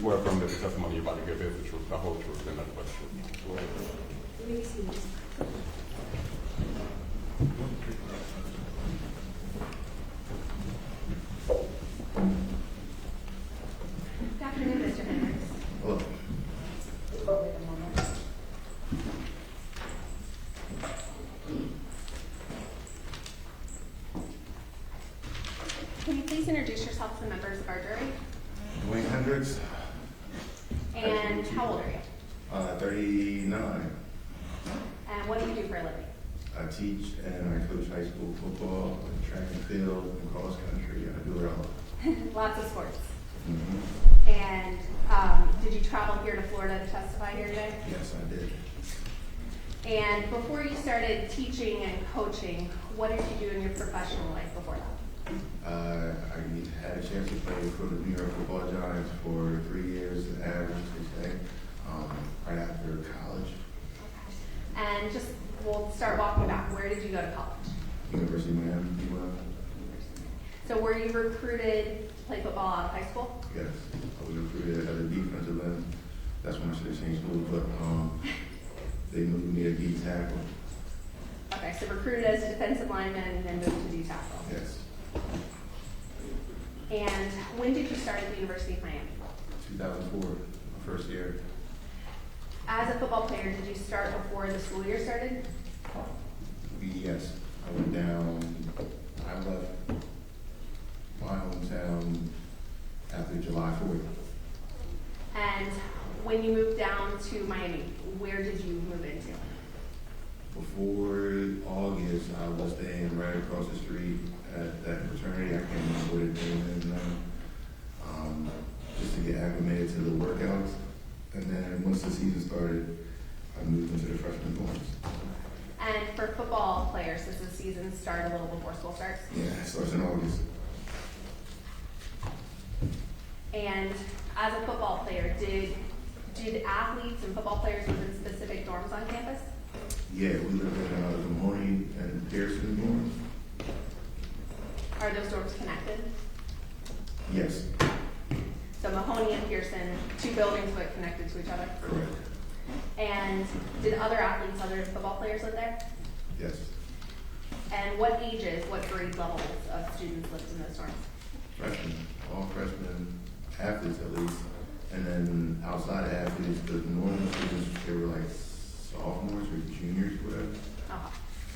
swear from that the testimony you're about to give is the truth, the whole truth, and nothing but the truth. Good afternoon, Mr. Hendricks. Hello. Wait a moment. Can you please introduce yourself to the members of our jury? Dwayne Hendricks, And how old are you? 39. And what do you do for a living? I teach and I coach high school football, track and field, and cross country. I do it all. Lots of sports. Mm-hmm. And did you travel here to Florida to testify here today? Yes, I did. And before you started teaching and coaching, what did you do in your professional life before that? I had a chance to play for the New York Football Giants for 3 years, average, they say, right after college. And just, we'll start walking back. Where did you go to college? University of Miami, So were you recruited to play football out of high school? Yes, I was recruited as a defensive end. That's when I should have changed schools, but they moved me to D tackle. Okay, so recruited as a defensive lineman and then moved to D tackle. Yes, And when did you start at the University of Miami? 2004, my first year. As a football player, did you start before the school year started? Yes, I went down, I left my hometown after July 4th. And when you moved down to Miami, where did you move into? Before August, I was staying right across the street at that fraternity. I can't remember what its name is now. Just to get acclimated to the workouts. And then once the season started, I moved into the freshman dorms. And for football players, does the season start a little before school starts? Yeah, it starts in August. And as a football player, did athletes and football players live in specific dorms on campus? Yeah, we lived in the Mahoney and Pearson dorms. Are those dorms connected? Yes, So Mahoney and Pearson, two buildings but connected to each other? correct. And did other athletes, other football players live there? Yes. And what ages, what grade levels of students lived in those dorms? Freshmen, all freshmen, athletes at least. And then outside of athletes, the normal students, they were like sophomores or juniors, whatever. Uh-huh.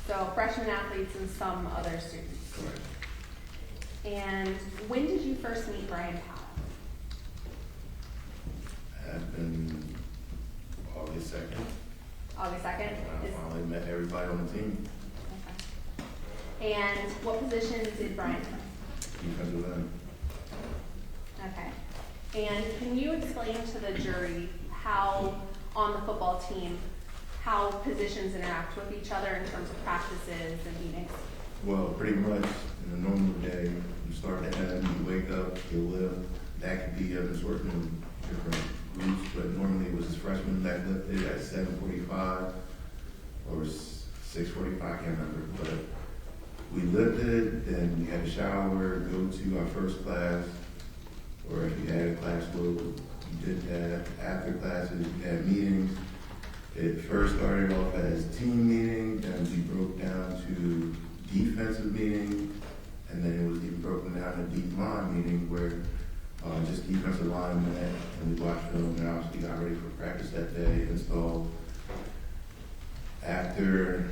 So freshman athletes and some other students. Correct. And when did you first meet Bryan Pata? Has been August 2nd. August 2nd? I finally met everybody on the team. Okay. And what position did Bryan play? Defensive end. Okay. And can you explain to the jury how, on the football team, how positions interact with each other in terms of practices and meetings? Well, pretty much in a normal day, you start to end, you wake up, you lift. That could be an assortment of different groups, but normally it was this freshman that lifted at 7:45 or 6:45, I can't remember. But we lifted, then we had a shower, go to our first class, or if you had a class load, you did that. After classes, we had meetings. It first started off as team meeting, then we broke down to defensive meeting, and then it was even broken down to deep line meeting where just defensive line met, and we watched film and obviously got ready for practice that day, installed. After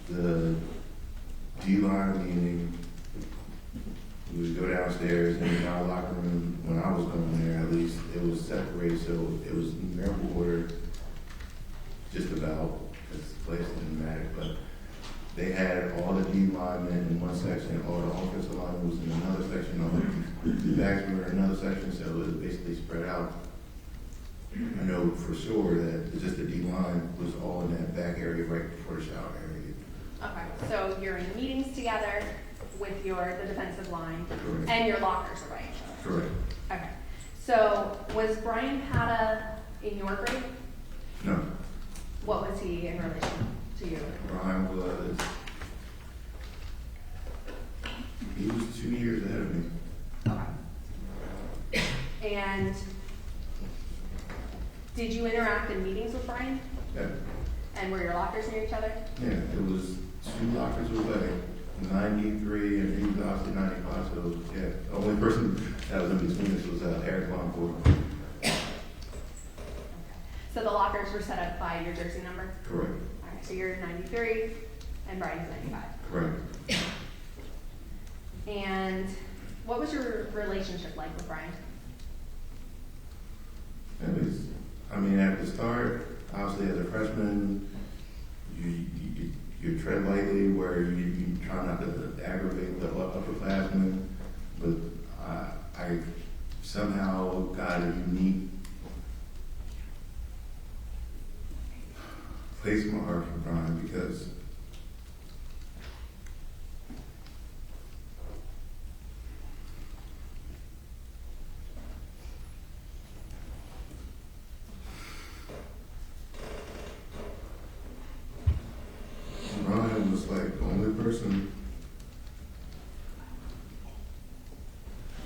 the D-line meeting, we would go downstairs, and in our locker room, when I was going there at least, it was separated, so it was numerical order, just about, because the place didn't matter, but they had all the D linemen in one section, all the offensive linemen was in another section, all the backs were in another section, so it was basically spread out. I know for sure that just the D line was all in that back area right before the shower area. Okay, so you're in meetings together with the defensive line, Correct. and your lockers are by each other. Correct. Okay, so was Bryan Pata in your grade? No, What was he in relation to you? Bryan was, he was 2 years ahead of me. Okay. And Did you interact in meetings with Bryan? Yeah, And were your lockers near each other? yeah, it was 2 lockers away, 93 and he was obviously 95, so yeah, the only person that was in between us was Eric Longford. So the lockers were set up by your jersey number? Correct. All right, so you're 93 and Bryan's 95. Correct. And what was your relationship like with Bryan? It was, I mean, at the start, obviously as a freshman, you tread lightly where you try not to aggravate the upperclassmen, but I somehow got a unique place in my heart for Bryan because Bryan was like the only person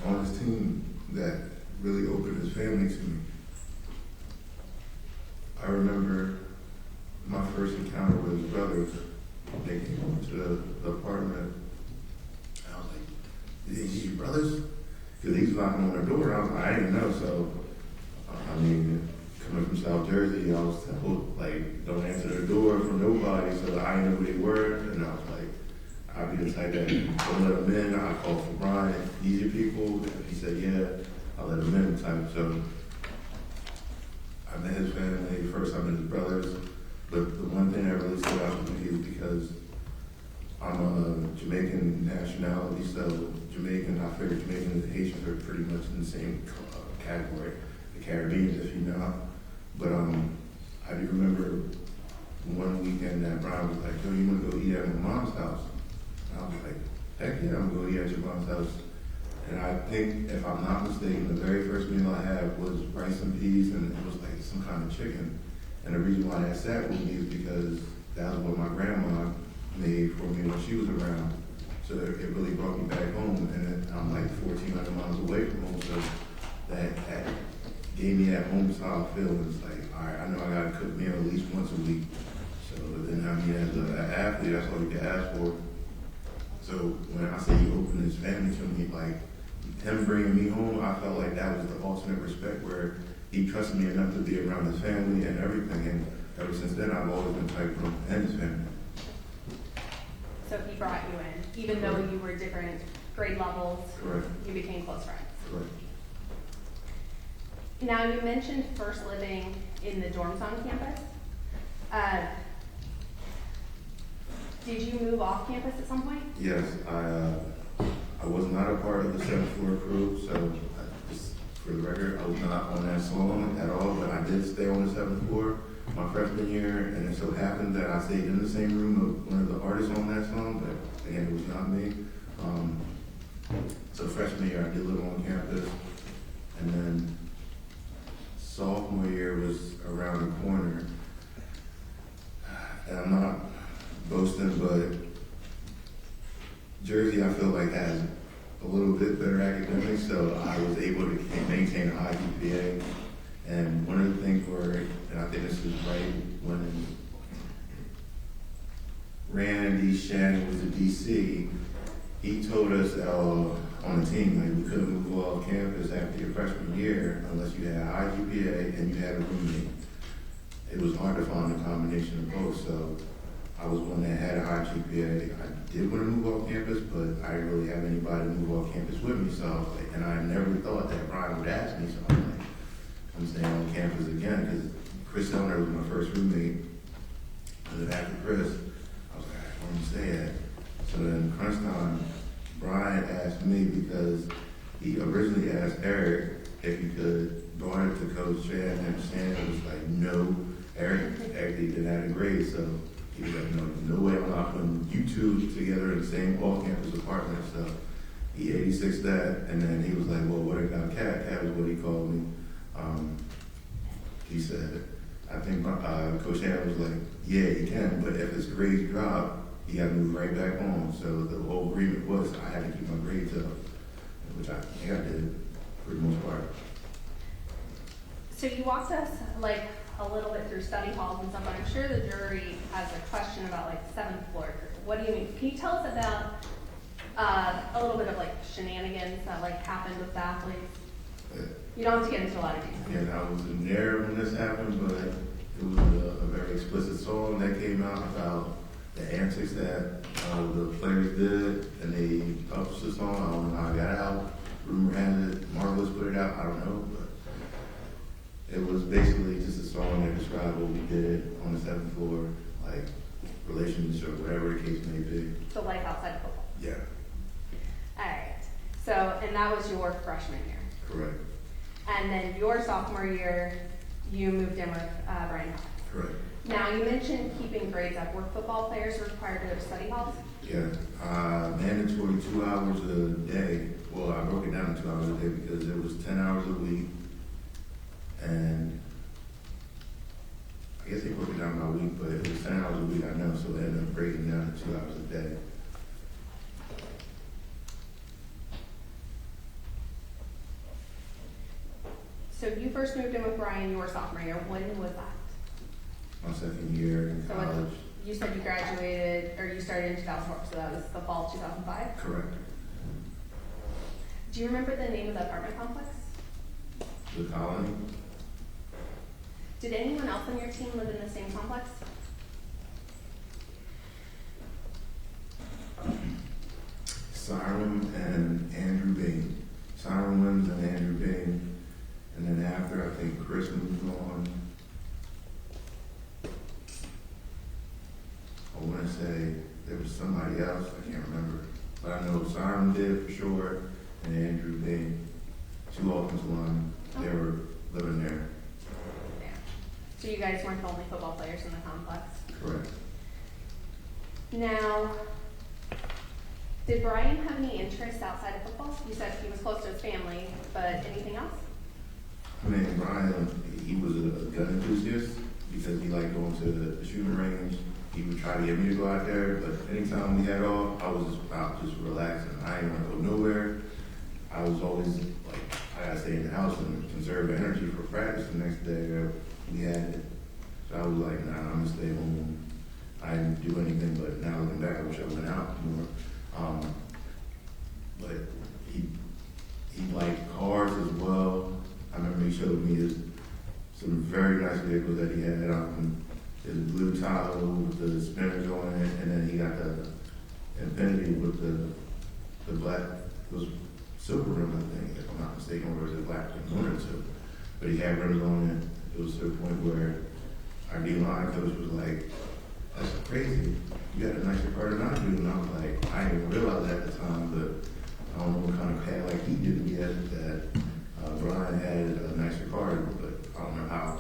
on his team that really opened his family to me. I remember my first encounter with his brothers. They came over to the apartment. I was like, "These your brothers?" Because he was knocking on their door. I was like, I didn't know. So, I mean, coming from South Jersey, I was told, like, don't answer the door from nobody. So I didn't know who they were. And I was like, I'd be the type that don't let them in. I called for Bryan. These are people. If he said, yeah, I'll let him in type. So I met his family. First, I met his brothers. But the one thing that really stood out to me is because I'm a Jamaican nationality, so Jamaican, I figure Jamaicans and Haitians are pretty much in the same category, the Caribbeans, if you know. But I do remember one weekend that Bryan was like, yo, you want to go eat at my mom's house? And I was like, heck yeah, I'm going to go eat at your mom's house. And I think, if I'm not mistaken, the very first meal I had was rice and peas, and it was like some kind of chicken. And the reason why that sat with me is because that was what my grandma made for me when she was around. So it really brought me back home. And then I'm like 1,400 miles away from home. So that gave me that home style feeling. It's like, all right, I know I got to cook meal at least once a week. So then, I mean, as an athlete, that's all you can ask for. So when I say he opened his family to me, like him bringing me home, I felt like that was the ultimate respect where he trusted me enough to be around his family and everything, and ever since then, I've always been tight with him and his family. So he brought you in, even though you were different grade levels. Correct. You became close friends. Correct. Now, you mentioned first living in the dorms on campus. Did you move off campus at some point? Yes, I was not a part of the 7th floor crew, so just for the record, I was not on that song at all, but I did stay on the 7th floor my freshman year, and it so happened that I stayed in the same room with one of the artists on that song, but again, it was not me. So freshman year, I did live on campus, and then sophomore year was around the corner. And I'm not boasting, but Jersey, I feel like, has a little bit better academics, so I was able to maintain a high GPA. And one of the things where, and I think this is right, when Randy Shannon was at DC, he told us on the team, like, we couldn't move off campus after your freshman year unless you had a high GPA and you had a roommate. It was hard to find a combination of both, so I was one that had a high GPA. I did want to move off campus, but I didn't really have anybody to move off campus with me, so I was like, and I never thought that Bryan would ask me, so I'm like, I'm staying on campus again, because Chris Elner was my first roommate. And then after Chris, I was like, where am I stay at? So then crunch time, Bryan asked me because he originally asked Eric if he could guard to Coach Chad, and Shannon was like, no. Eric actually didn't have a grade, so he was like, no way I'm not putting you two together in the same off-campus apartment. So he 86'd that, and then he was like, well, what about Cat? Cat was what he called me. He said, I think Coach Hammond was like, yeah, he can, but if his grades drop, he got to move right back on. So the whole agreement was I had to keep my grades up, which I think I did for the most part. So you walked us like a little bit through study halls and stuff, but I'm sure the jury has a question about like seventh floor crew. What do you mean? Can you tell us about a little bit of like shenanigans that like happened with the athletes? You don't have to get into a lot of detail. Yeah, I wasn't there when this happened, but it was a very explicit song that came out about the antics that the players did, and they published the song. I don't know how it got out. Rumor has it, Marvelous put it out. I don't know, but it was basically just a song that described what we did on the seventh floor, like relations or whatever the case may be. So life outside of football. Yeah, All right. So, and that was your freshman year. correct. And then your sophomore year, you moved in with Bryan Pata. Correct. Now, you mentioned keeping grades up. Were football players required to go to study halls? Yeah, mandatory 2 hours a day. Well, I broke it down to 2 hours a day because it was 10 hours a week. And I guess they broke it down by week, but it was 10 hours a week, I know, so they ended up breaking down to 2 hours a day. So you first moved in with Bryan your sophomore year. When was that? My second year in So college. you said you graduated, or you started in 2004, so that was the fall of 2005? Correct. Do you remember the name of the apartment complex? The colony. Did anyone else on your team live in the same complex? Siren and Andrew Bain. Siren Williams and Andrew Bain. And then after, I think Chris moved on. I want to say there was somebody else, I can't remember. But I know Siren did for sure, and Andrew Bain. 2 offensive linemen, they were living there. Yeah. So you guys weren't the only football players in the complex? Correct. Now, did Bryan have any interests outside of football? You said he was close to his family, but anything else? I mean, Bryan, he was a gun enthusiast because he liked going to the shooting range. He would try to get me to go out there, but anytime we had off, I was just out just relaxing. I didn't want to go nowhere. I was always like, I gotta stay in the house and conserve energy for practice the next day. We had it. So I was like, nah, I'm gonna stay home. I didn't do anything, but now looking back, I wish I went out more. But he liked cars as well. I remember he showed me some very nice vehicles that he had. His blue Tahoe with the spinners on it, and then he got the Infinity with the black, it was silver rim, I think, if I'm not mistaken, or was it black? One or two. But he had rims on it. It was to the point where our D-line coach was like, "That's crazy. You got a nicer car than I do." And I was like, I didn't realize that at the time, but I don't know what kind of car like he didn't get that Bryan had a nicer car, but I don't know how.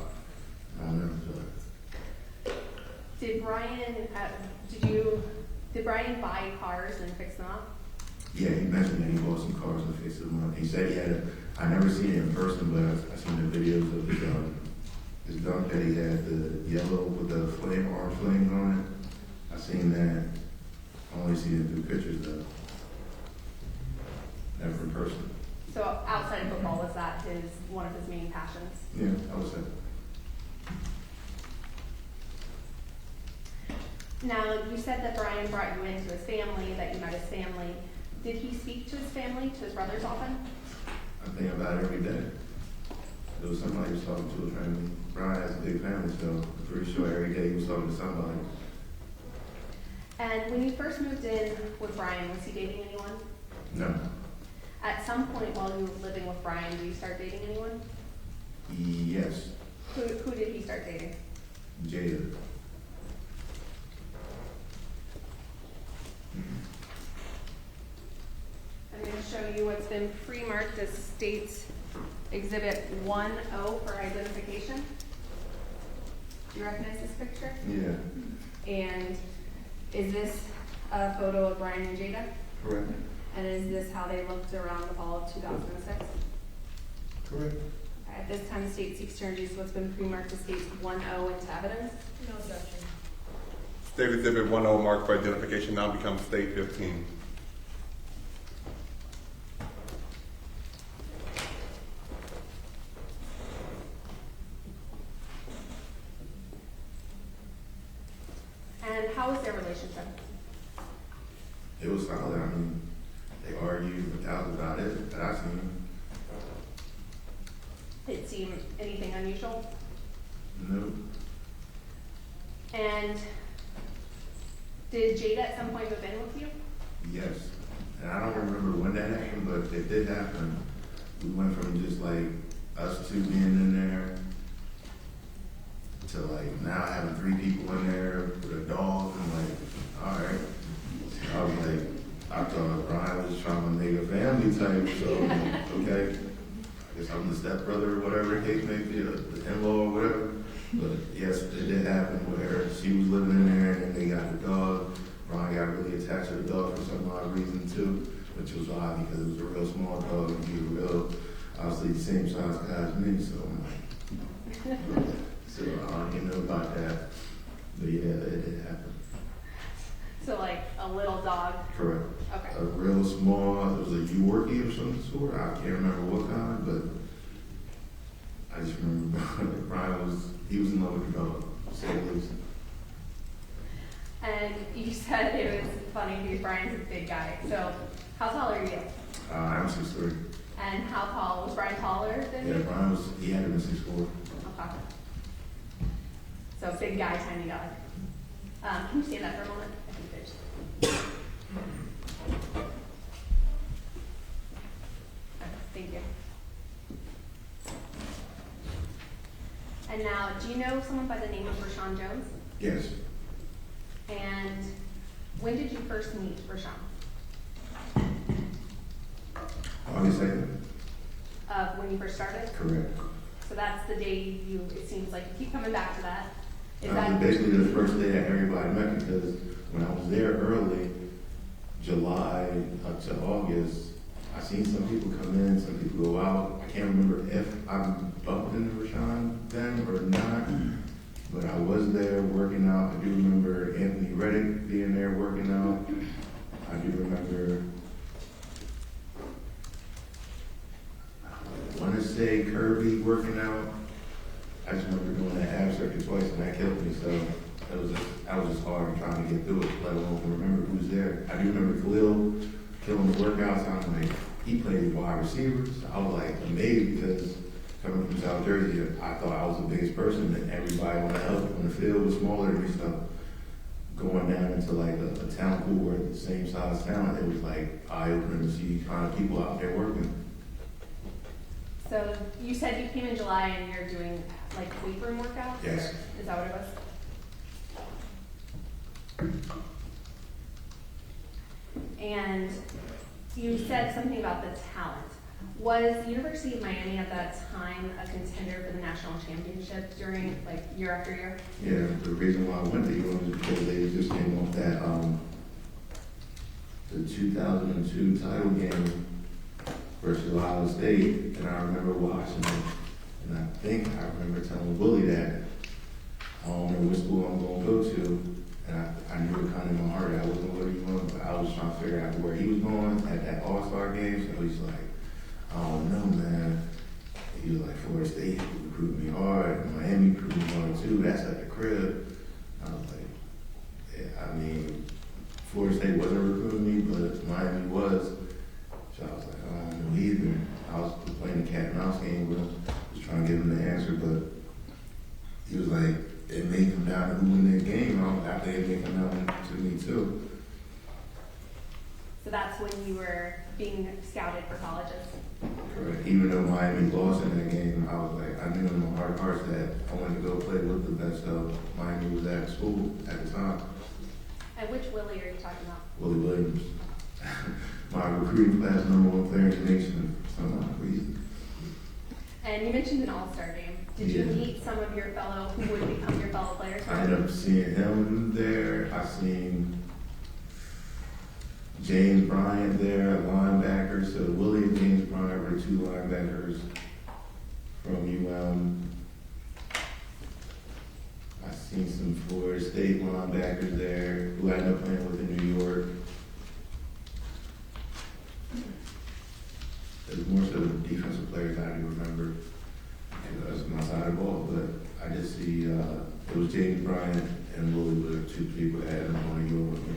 I don't know. So. Did Bryan buy cars and fix them up? Yeah, he mentioned that he bought some cars and fixed them up. He said he had I never seen it in person, but I seen the videos of his dunk that he had, the yellow with the orange flames on it. I seen that. I only seen it through pictures though. Never in person. So outside of football, was that one of his main passions? Yeah, I would say. Now, you said that Bryan brought you into his family, that you met his family. Did he speak to his family, to his brothers often? I think about it every day. There was somebody he was talking to his family. Bryan has a big family, so I'm pretty sure every day he was talking to somebody. And when you first moved in with Bryan, was he dating anyone? No. At some point while you were living with Bryan, did you start dating anyone? Yes. Who did he start dating? Jada. I'm going to show you what's been pre-marked as State's Exhibit 1-0 for identification. Do you recognize this picture? Yeah. And is this a photo of Bryan and Jada? Correct. And is this how they looked around the fall of 2006? Correct. At this time, the state seeks to introduce what's been pre-marked as State's 1-0 into evidence. No objection. State Exhibit 1-0 marked for identification now becomes State 15. how was their relationship? It was solid. I mean, they argued, but that was about it that I seen. Did it seem anything unusual? No. And did Jada at some point move in with you? Yes. And I don't remember when that happened, but it did happen. We went from just like us two being in there to like now having 3 people in there with a dog and like, all right. So I was like, I thought Bryan was trying to make a family type, so okay. I guess I'm the stepbrother or whatever the case may be, the in-law or whatever. But yes, it did happen where she was living in there and then they got the dog. Bryan got really attached to the dog for some odd reason too, which was odd because it was a real small dog and he was real, obviously the same size guy as me, so I'm like, so I don't even know about that. But yeah, it did happen. So like a little dog? Correct. Okay. A real small, it was a Yorkie of some sort, I can't remember what kind, but I just remember Bryan he was in love with the dog, to say the least. And you said it was funny because Bryan's a big guy. So how tall are you? I'm 6'3". And how tall? Was Bryan taller than Yeah, you? Bryan he had to been 6'4". Okay. So big guy, tiny dog. Can you stand up for a moment? I think there's. Okay, thank you. And now, do you know someone by the name of Rashaun Jones? Yes. And when did you first meet Rashaun? August 2nd. When you first started? Correct. So that's the day it seems like you keep coming back to that. Is That was basically the first day that everybody met because when I was there early, July up to August, I seen some people come in, some people go out. I can't remember if I bumped into Rashaun then or not, but I was there working out. I do remember Anthony Reddick being there working out. I do remember, I want to say Kirby working out. I just remember doing that ab circuit twice and that killed me, so I was just hard trying to get through it, let alone remember who's there. I do remember Khalil killing the workouts. I'm like, he played wide receivers. I was like amazed because coming from South Jersey, I thought I was the biggest person and everybody on the field was smaller than me, so going down into like a town pool where the same size town, it was like eye-opening to see kind of people out there working. So you said you came in July and you're doing like weight room workouts? Yes. Is that what it was? And you said something about the talent. Was the University of Miami at that time a contender for the national championship during like year after year? Yeah, the reason why I went to UM is because they just came off that the 2002 title game versus Ohio State, and I remember watching it, and I think I remember telling Willie that I don't know which school I'm going to go to, and I knew it kind of in my heart that I wasn't going to UM, but I was trying to figure out where he was going at that All-Star game, so he's like, I don't know, man. He was like, Florida State recruited me hard, Miami recruited me hard too, that's at the crib. I was like, yeah, I mean, Florida State wasn't recruiting me, but Miami was. So I was like, I don't know either. I was playing the cat and mouse game with him, just trying to give him the answer, but he was like, it may come down to who win their game. I think it may come down to me too. So that's when you were being scouted for colleges? Correct. Even though Miami lost in that game, I was like, I knew in my heart of hearts that I wanted to go play with the best of Miami was at school at the time. And which Willie are you talking about? Willie Williams. My recruiting class #1 player in the nation for some odd reason. And you mentioned an all-star game. Did you meet some of your who would become your fellow players? I ended up seeing him there. I seen James Bryant there, linebacker. So Willie and James Bryant were 2 linebackers from UM. I seen some Florida State linebackers there who I ended up playing with in New York. It was more so the defensive players I do remember because that's my side of the ball. But I did see it was James Bryant, and Willie were the two people that had on the unit with me.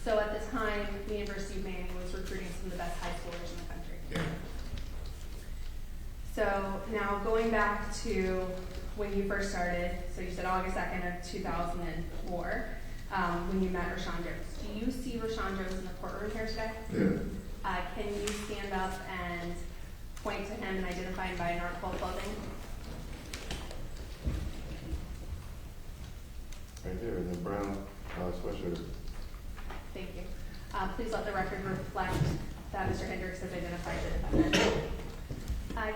So at the time, the University of Miami was recruiting some of the best high schoolers in the country. Yeah. So now going back to when you first started, so you said August 2nd of 2004, when you met Rashaun Jones. Do you see Rashaun Jones in the courtroom here today? Yeah. Can you stand up and point to him and identify him by an article of clothing? Right there, in the brown sweatshirt. Thank you. Please let the record reflect that Mr. Hendricks has identified the defendant.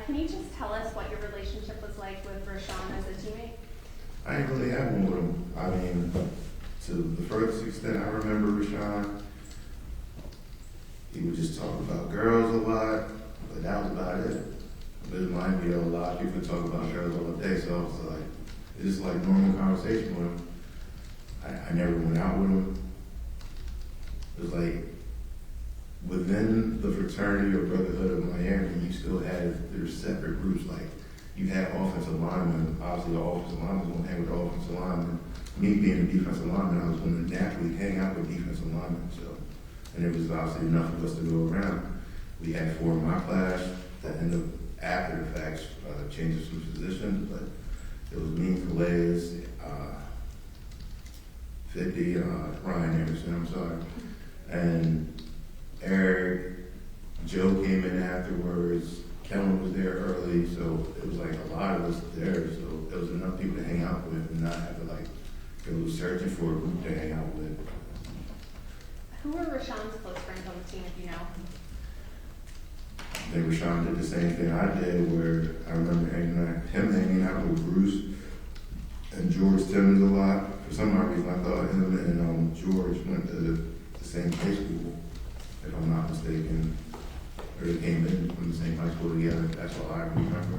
Can you just tell us what your relationship was like with Rashaun as a teammate? I didn't really have one with him. I mean, to the furthest extent I remember Rashaun, he would just talk about girls a lot, but that was about it. But it reminded me of a lot of people talk about girls all day, so I was like, it's just like normal conversation with him. I never went out with him. It was like, within the fraternity or brotherhood of Miami, you still had their separate groups. Like, you had offensive linemen. Obviously, the offensive linemen was going to hang with the offensive linemen. Me being a defensive lineman, I was going to naturally hang out with defensive linemen. So, and it was obviously enough of us to go around. We had 4 in my class that ended up, after the fact, changing some positions, but it was me, Calais, 50, Ryan Anderson, I'm sorry, and Eric, Joe came in afterwards, Kellen was there early, so it was like a lot of us there, so it was enough people to hang out with and not have to like go searching for a group to hang out with. Who were Rashaun's close friends on the team, if you know? I think Rashaun did the same thing I did, where I remember hanging out with Bruce and George Timmons a lot. For some odd reason, I thought him and George went to the same high school, if I'm not mistaken. Or they came in from the same high school together. That's all I remember.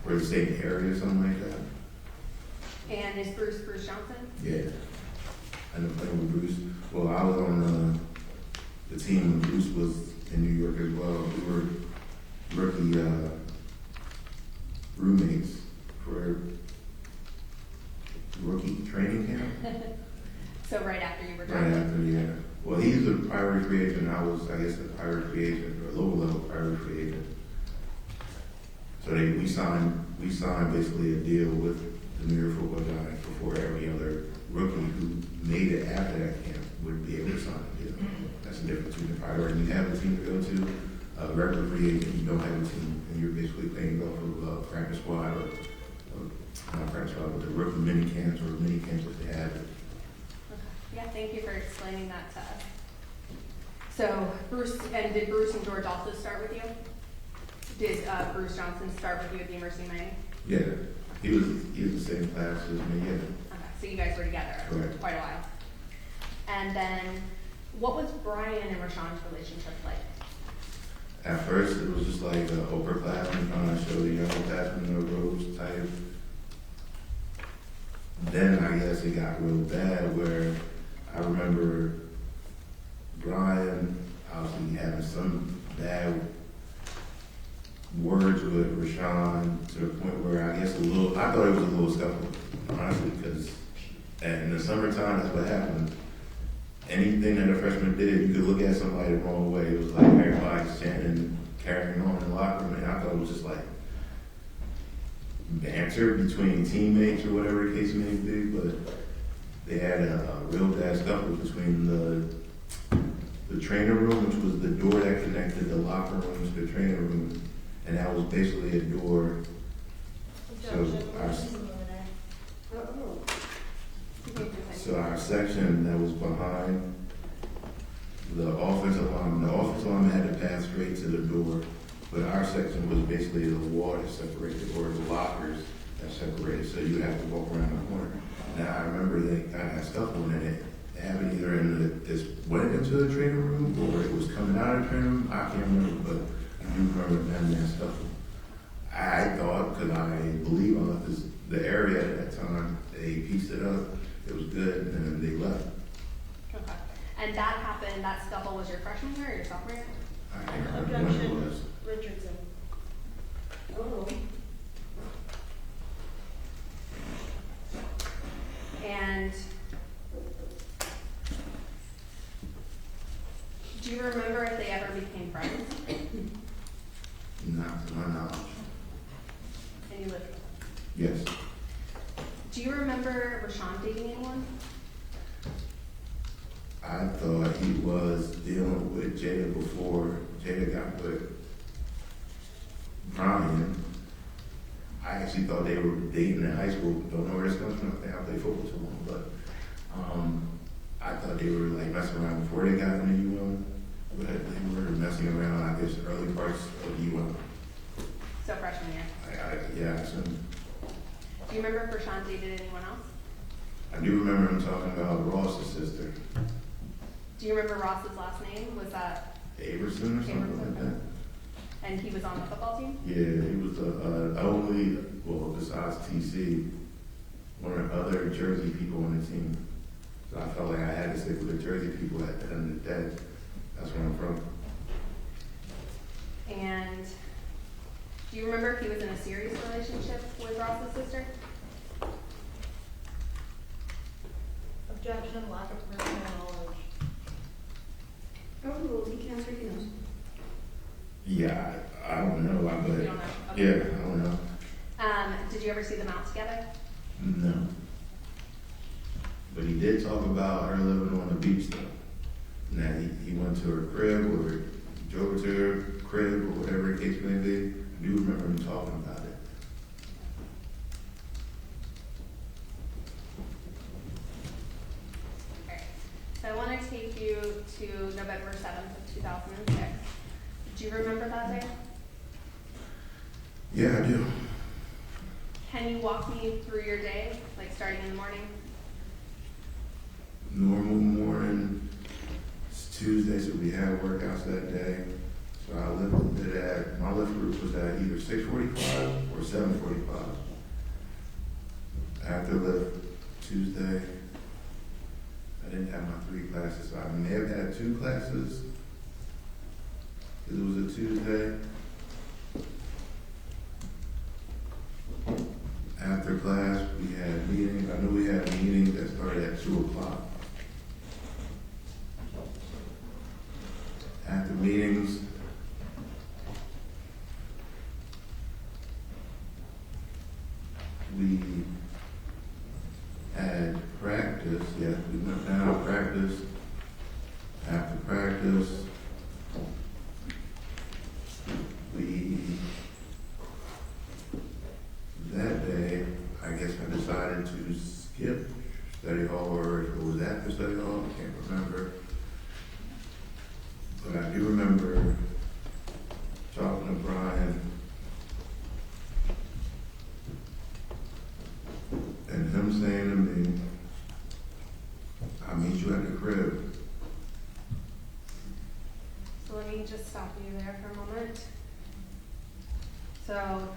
Or the same area, something like that. And is Bruce Johnson? Yeah. I ended up playing with Bruce. Well, I was on the team when Bruce was in New York as well. We were rookie roommates for rookie training camp. So right after you were Right drafted? after, yeah. Well, he's a priority free agent. I was, I guess, a priority free agent, or a lower level priority free agent. So we signed basically a deal with the New York Football Giants before every other rookie who made it after that camp would be able to sign a deal. That's the difference between the priority. You have a team to go to, a regular free agent, you don't have a team, and you're basically playing off of practice squad or not practice squad, but the rookie mini camps or mini camps that they have. Yeah, thank you for explaining that to us. So did Bruce and George also start with you? Did Bruce Johnson start with you at the University of Miami? Yeah, he was the same class as me, yeah. Okay, so you guys were together for Correct. quite a while. And then, what was Bryan and Rashaun's relationship like? At first, it was just like an upperclassman trying to show the youngclassmen the ropes type. Then I guess it got real bad where I remember Bryan obviously having some bad words with Rashaun to the point where I guess I thought it was a little scuffle, honestly, because in the summertime, that's what happened. Anything that a freshman did, you could look at somebody the wrong way. It was like everybody's chanting, carrying on in the locker room, and I thought it was just like banter between teammates or whatever the case may be, but they had a real bad scuffle between the trainer room, which was the door that connected the locker room to the trainer room, and that was basically a door. So our section that was behind the offensive lineman had to pass straight to the door, but our section was basically the wall that separated, or the lockers that separated, so you would have to walk around the corner. Now, I remember they kind of had stuff on it. It happened either this went into the training room or it was coming out of the training room. I can't remember, but I do remember having that stuff. I thought, because I believe I left the area at that time, they pieced it up. It was good, and then they left. Okay. And that happened, that scuffle was your freshman year or your sophomore year? I can't remember when it was. Richardson. Oh. And Do you remember if they ever became friends? Not to my knowledge. And you lived with them? Yes. Do you remember Rashaun dating anyone? I thought he was dealing with Jada before Jada got with Bryan. I actually thought they were dating in high school. Don't know where this comes from. I played football too long, but I thought they were like messing around before they got into UM. But they were messing around, I guess, early parts of UM. So freshman year. Yeah, I assume. Do you remember if Rashaun dated anyone else? I do remember him talking about Ross's sister, Do you remember Ross's last name? Was that, Averson or something like that. and he was on the football team? Yeah, he was the only, well, besides TC, one of the other Jersey people on the team. So I felt like I had to stick with the Jersey people at the end of the day. That's where I'm from. And do you remember if he was in a serious relationship with Ross's sister? Objection, lack of personal knowledge. Overruled, he can't speak, he knows. Yeah, I don't know. You don't know? Okay. Yeah, I don't know. Did you ever see them out together? No. But he did talk about her living on the beach though. And that he went to her crib or drove to her crib or whatever the case may be. I do remember him talking about it. Okay. So I want to take you to November 7th of 2006. Do you remember that day? Yeah, I do. Can you walk me through your day, like starting in the morning? Normal morning, it's Tuesday, so we had workouts that day. So I lifted at, my lift group was at either 6:45 or 7:45. After lift Tuesday, I didn't have my 3 classes, so I may have had 2 classes. It was a Tuesday. After class, we had meetings. I know we had meetings that started at 2 o'clock. After meetings, we had practice. Yes, we went down to practice. After practice, that day, I guess I decided to skip study hall, or it was after study hall, I can't remember. But I do remember talking to Bryan and him saying to me, I'll meet you at the crib. So let me just stop you there for a moment. So,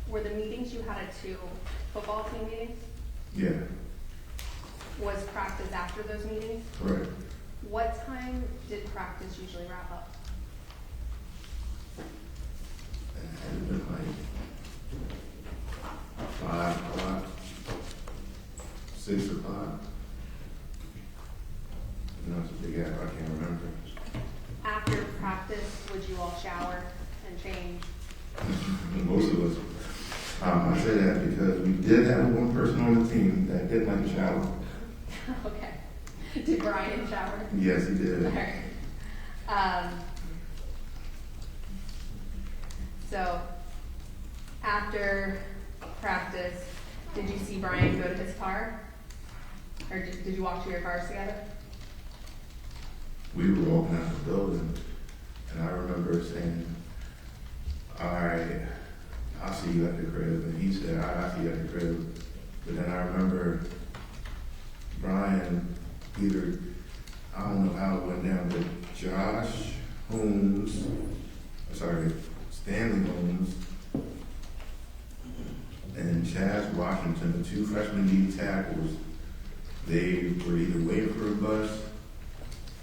were the meetings you had at 2 football team meetings? Yeah, Was practice after those meetings? correct. What time did practice usually wrap up? And it had been like 5 o'clock, 6 o'clock. You know, it's a big gap, I can't remember. After practice, would you all shower and change? Most of us. I say that because we did have one person on the team that didn't like to shower. Okay. Did Bryan shower? Yes, he did. Okay. So, after practice, did you see Bryan go to his car? Or did you walk to your cars together? We were walking out the building, and I remember saying, all right, I'll see you at the crib. And he said, all right, I'll see you at the crib. But then I remember Bryan, either, I don't know how it went down, but Stanley Holmes, and Chaz Washington, the 2 freshman D tackles, they were either waiting for a bus,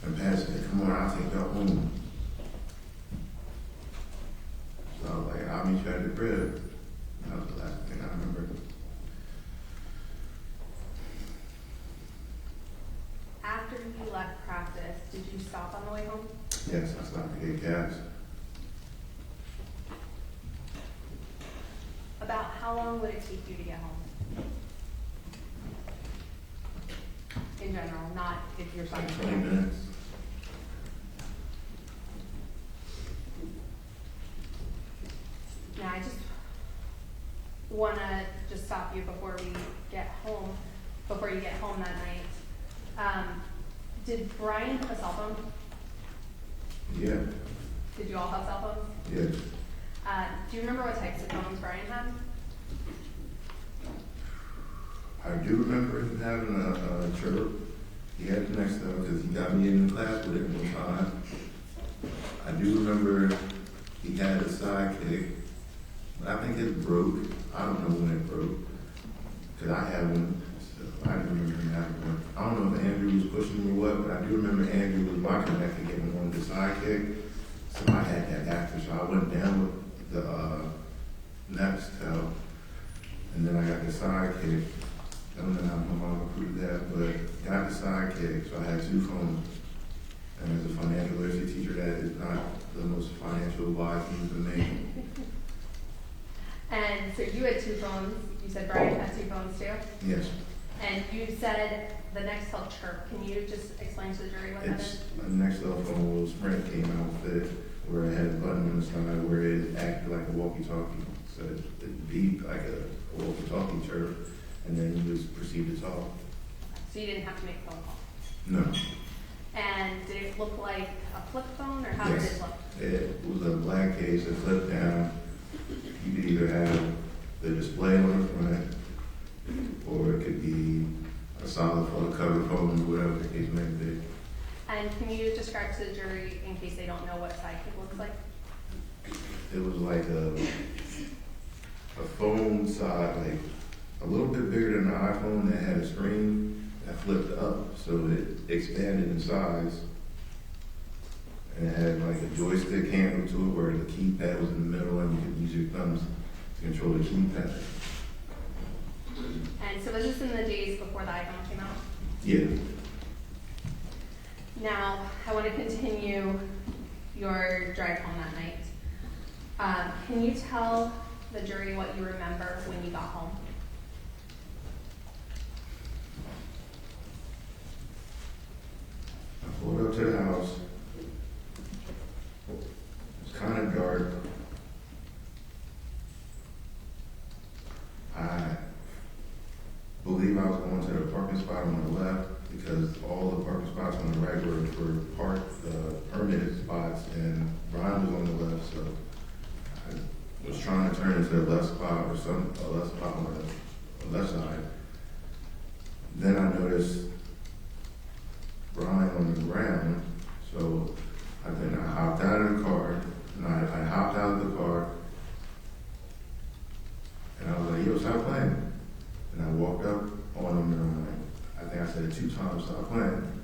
and Pat said, come on, I'll take y'all home. So I was like, I'll meet you at the crib. That was the last thing I remember. After you left practice, did you stop on the way home? Yes, I stopped to get gas. About how long would it take you to get home? In general, not if you're Like talking. 20 minutes. Now, I just wanna just stop you before we get home, before you get home that night. Did Bryan have a cell phone? Yeah, Did you all have cell phones? yes. Do you remember what types of phones Bryan had? I do remember him having a chirp. He had it next to him because he got me in the class with it one time. I do remember he had a sidekick, but I think it broke. I don't know when it broke because I had one. So I didn't remember him having one. I don't know if Andrew was pushing me or what, but I do remember Andrew was my connector getting one with the sidekick. So I had that after, so I went down with the Nextel, and then I got the sidekick. I don't know how my mom recruited that, but got the sidekick, so I had two phones. And as a financial literacy teacher, that is not the most financial wise thing to me. And so you had two phones, you said Bryan had two phones too? Yes, And you said the Nextel chirp, can you just explain to the jury what that it's is? a Nextel phone was Sprint came out with it, where it had a button on the side where it acted like a walkie-talkie. So it beeped like a walkie-talkie chirp, and then you just proceed to talk. So you didn't have to make a phone call? No. And did it look like a flip phone, or how did Yes. it look? It was a black case that flipped down. You could either have the display on the front, or it could be a solid phone, cover phone, whatever the case may be. And can you describe to the jury, in case they don't know what sidekick looks like? It was like a phone side, like a little bit bigger than the iPhone that had a screen that flipped up, so it expanded in size. And it had like a joystick handle to it where the keypad was in the middle and you could use your thumbs to control the keypad. And so was this in the days before the iPhone came out? Yeah. Now, I want to continue your drive home that night. Can you tell the jury what you remember when you got home? I pulled up to the house. It was kind of dark. I believe I was going to the parking spot on the left because all the parking spots on the right were for permitted spots, and Bryan was on the left, so I was trying to turn into the left spot or a left spot on the left side. Then I noticed Bryan on the ground, so I hopped out of the car, and I hopped out of the car, and I was like, yo, stop playing. And I walked up on him, and I'm like, I think I said it 2 times, stop playing.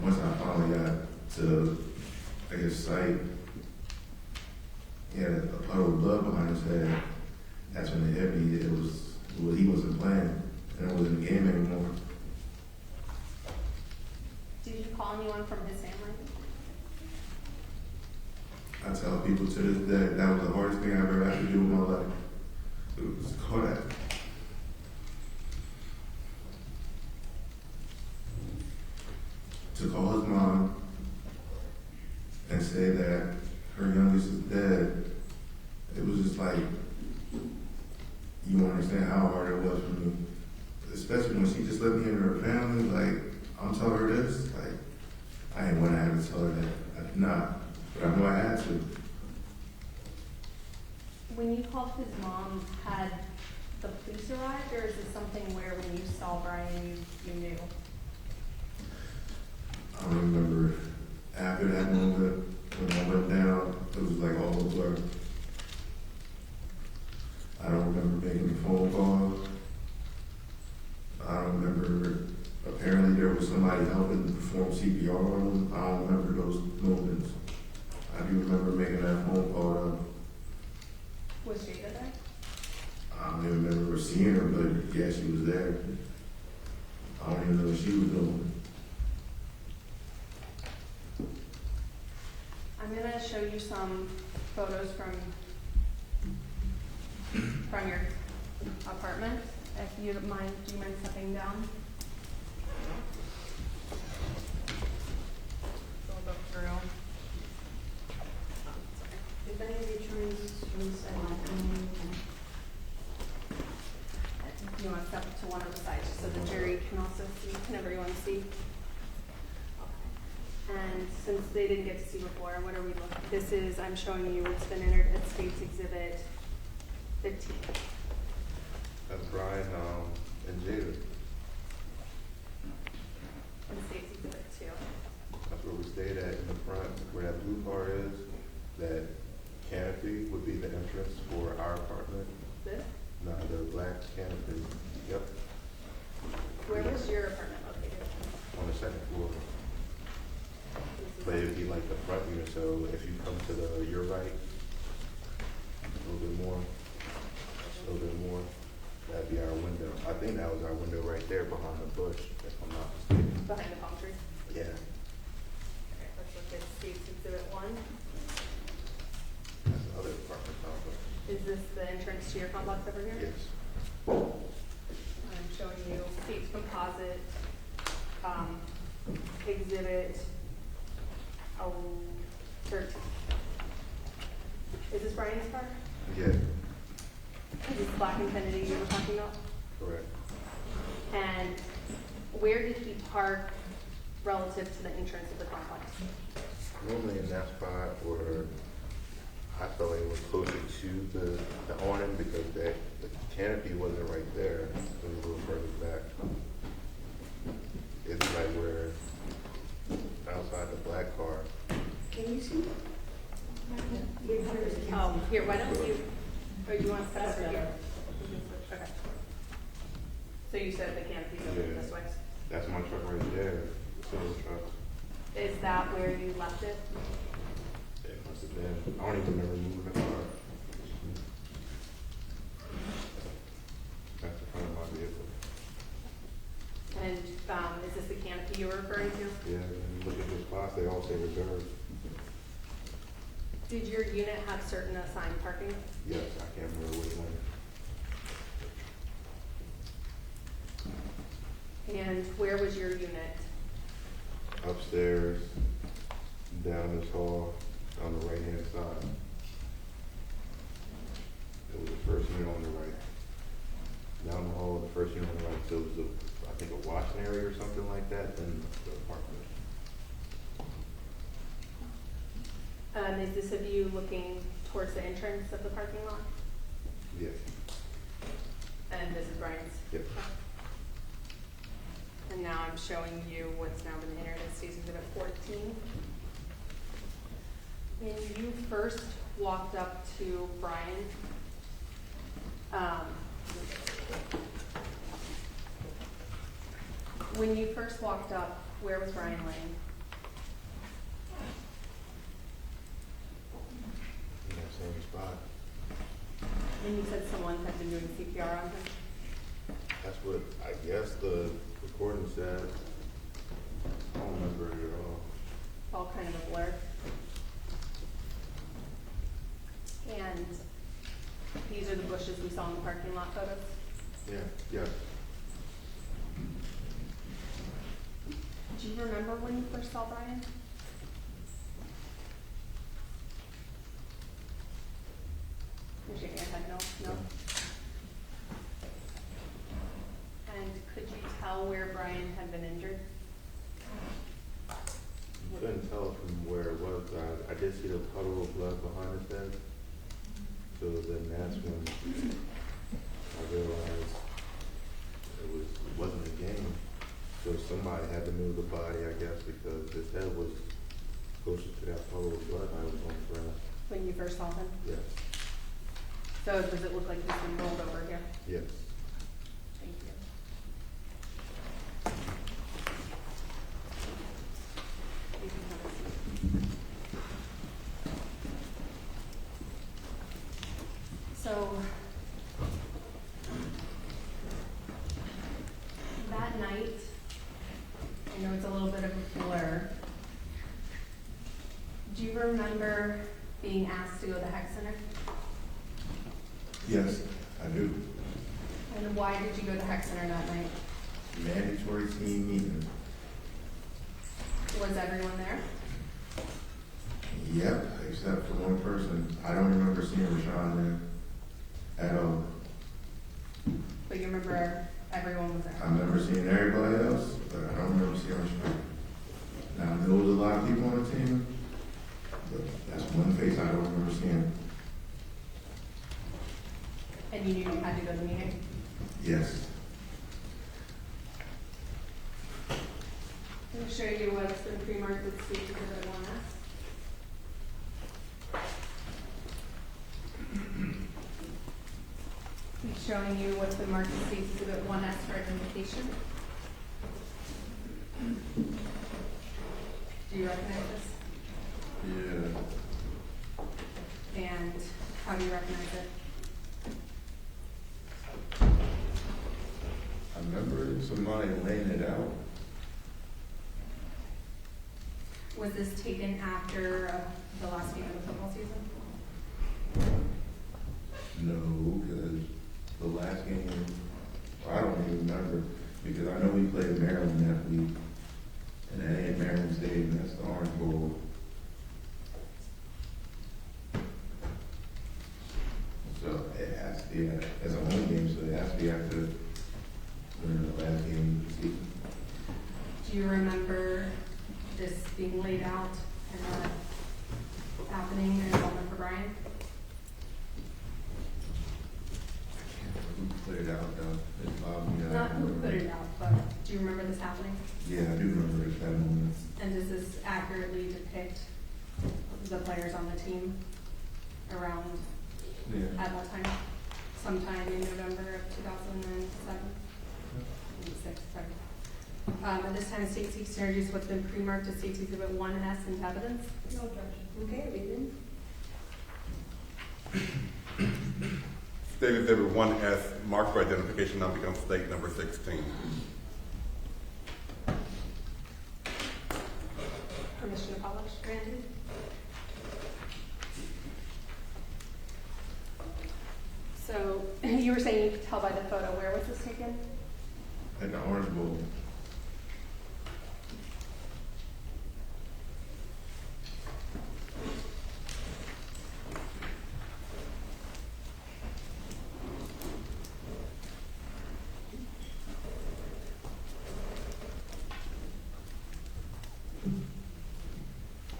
Once I finally got to, I guess, sight, he had a puddle of blood behind his head. That's when it hit me. It was, well, he wasn't playing, and it wasn't a game anymore. Did you call anyone from his family? I tell people to this day, that was the hardest thing I've ever had to do in my life. It was call that. To call his mom and say that her youngest is dead, it was just like, you won't understand how hard it was for me. Especially when she just let me into her family, like, I'm telling her this, like, I ain't want to have to tell her that. I did not, but I know I had to. When you called his mom, had the police arrived, or is this something where when you saw Bryan, you knew? I don't remember after that moment, when I went down, it was like all a blur. I don't remember making a phone call. I don't remember, apparently there was somebody helping to perform CPR on him. I don't remember those moments. I do remember making that phone call though. Was Jada there? I don't even remember seeing her, but yeah, she was there. I don't even know what she was doing. I'm gonna show you some photos from your apartment. If you don't mind, do you mind stepping down? So we'll go through. If any of you choose You want to step to one of the sides so the jury can also see, can everyone see? And since they didn't get to see before, what are we looking? This is, I'm showing you, it's been entered at State's Exhibit 15. That's Bryan, and Jada. And State's Exhibit 2. That's where we stayed at in the front, where that blue car is. That canopy would be the entrance for our apartment. This? No, the black canopy. Yep, Where was your apartment located? on the second floor. This is But it'd be like the front here, so if you come to your right, a little bit more, that'd be our window. I think that was our window right there behind the bush, if I'm not mistaken. behind the palm tree. Yeah, Okay, let's look at State's Exhibit 1. that's the other apartment complex. Is this the entrance to your complex over here? Yes. I'm showing you State's Composite, Exhibit 13. Is this Brian's car? Yeah, Is this Black Infinity you were talking about? correct. And where did he park relative to the entrance of the complex? Normally in that spot where I felt like it was closer to the awning because the canopy wasn't right there. It was a little further back. It's like where outside the black car. Can you see? Here, why don't you, or you want to set us here? Okay. So you said the canopy's over Yeah. this way. That's my truck right there. Silver truck. Is that where you left it? It must have been. I don't even remember moving the car. That's the front of my vehicle. And is this the canopy you were referring to? Yeah, and you look at the spots, they all say reserved. Did your unit have certain assigned parking? Yes, I can't remember which one. And where was your unit? Upstairs, down this hall, on the right-hand side. It was the first unit on the right. Down the hall, the first unit on the right, so it was I think a washing area or something like that, then the apartment. Is this of you looking towards the entrance of the parking lot? Yes, And this is Brian's? yep. And now I'm showing you what's now been entered as State's Exhibit 14. When you first walked up to Brian, when you first walked up, where was Brian laying? In that same spot. And you said someone had been doing CPR on him? That's what I guess the recording said. I don't remember it at all. All kind of a blur. And these are the bushes we saw in the parking lot photos? Yeah, yeah. Do you remember when you first saw Brian? You're shaking your head, no? And could you tell where Brian had been injured? You couldn't tell from where it was. I did see the puddle of blood behind his head. So then that's when I realized it wasn't a game. So somebody had to move the body, I guess, because his head was closer to that puddle of blood. I was on the ground. When you first saw him? Yes, So does it look like he's been rolled over here? yes. Thank you. You can have a seat. So that night, I know it's a little bit of a blur. Do you remember being asked to go to the Hex Center? Yes, I do. And why did you go to the Hex Center that night? Mandatory team meeting. Was everyone there? Yep, except for one person. I don't remember seeing Rashaun there at all. But you remember everyone was I there? remember seeing everybody else, but I don't remember seeing Rashaun. Now, there was a lot of people on the team, but that's one face I don't remember seeing. And you knew you had to go to the meeting? Yes. Let me show you what's been pre-marked with Steve Exhibit 1S. He's showing you what's been marked with Steve Exhibit 1S for identification. Do you recognize this? Yeah. And how do you recognize it? I remember somebody laying it out. Was this taken after the last game of the football season? No, because the last game, I don't even remember, because I know we played Maryland that week, and that ain't Maryland Stadium, that's the Orange Bowl. So it has to be, it's a home game, so it has to be after the last game of the season. Do you remember this being laid out and happening in involvement for Bryan? Who put it out though? It's bothered me. Not who put it out, but do you remember this happening? Yeah, I do remember it, that moment. And does this accurately depict the players on the team around Yeah. at what time? Sometime in November of 2007? 6, sorry. At this time, state seeks to introduce what's been pre-marked as State Exhibit 1S into evidence. No objection. Okay, read it. State Exhibit 1S, marked for identification, now becomes state number 16. Permission to publish granted. So you were saying you could tell by the photo, where was this taken? At the Orange Bowl.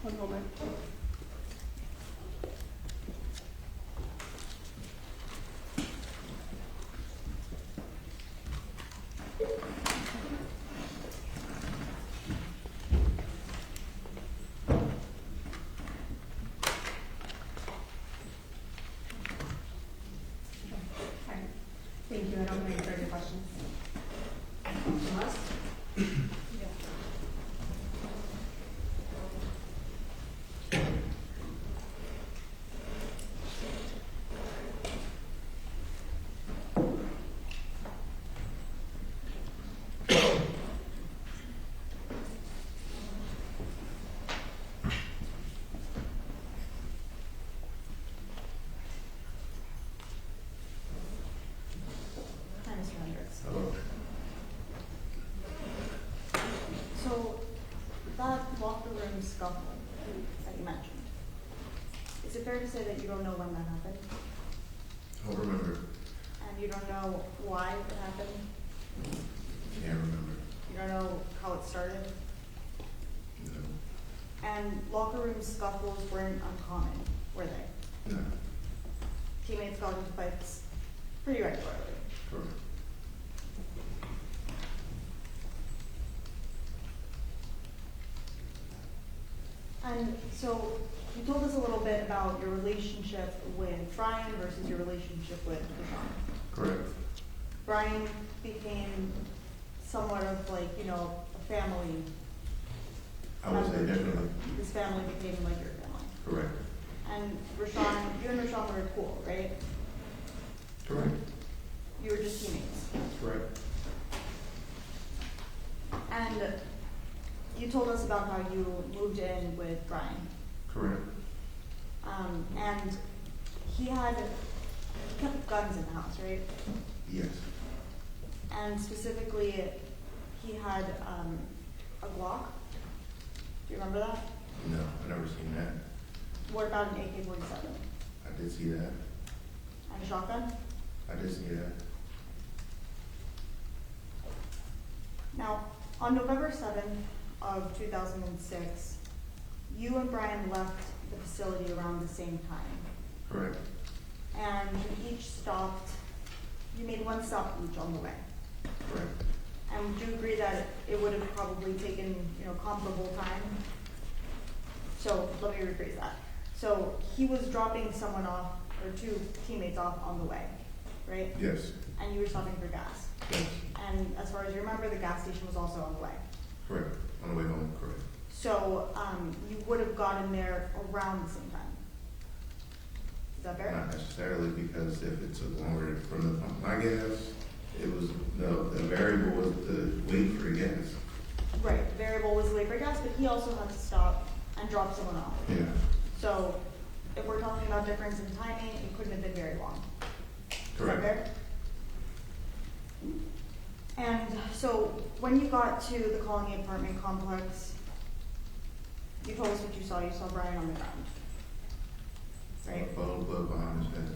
One moment. Okay. Thank you. I don't have any further questions. From us? Hi, Mr. Hendricks. Hello. So, that locker room scuffle that you mentioned, is it fair to say that you don't know when that happened? I don't remember. And you don't know why it happened? Can't remember. You don't know how it started? No. And locker room scuffles weren't uncommon, were they? No. Teammates got into fights pretty regularly. Correct. And so you told us a little bit about your relationship with Bryan versus your relationship with Rashaun. Correct. Bryan became somewhat of like, you know, a family. I would say member. definitely. His family became like your family. Correct. And Rashaun, you and Rashaun were cool, right? Correct. You were just teammates. Correct. And you told us about how you moved in with Bryan. Correct. And he kept guns in the house, right? Yes. And specifically, he had a Glock. Do you remember that? No, I never seen that. What about an AK-47? I did see that. And a shotgun? I did see that. Now, on November 7th of 2006, you and Bryan left the facility around the same time. Correct. And you made one stop each on the way. Correct. And would you agree that it would have probably taken, comparable time? So let me rephrase that. So he was dropping someone off, or two teammates off on the way, right? Yes. And you were stopping for gas. Yes. And as far as you remember, the gas station was also on the way. Correct. On the way home, correct. So you would have gotten there around the same time. Is that fair? Not necessarily, because if it took longer from the pump my gas, it was, the variable was the wait for gas. Right, the variable was labor gas, but he also had to stop and drop someone off. Yeah. So if we're talking about difference in timing, it couldn't have been very long. Is that Correct. fair? And so when you got to the Colony apartment complex, you told us what you saw. You saw Bryan on the ground. Right? A bottle glove behind his head.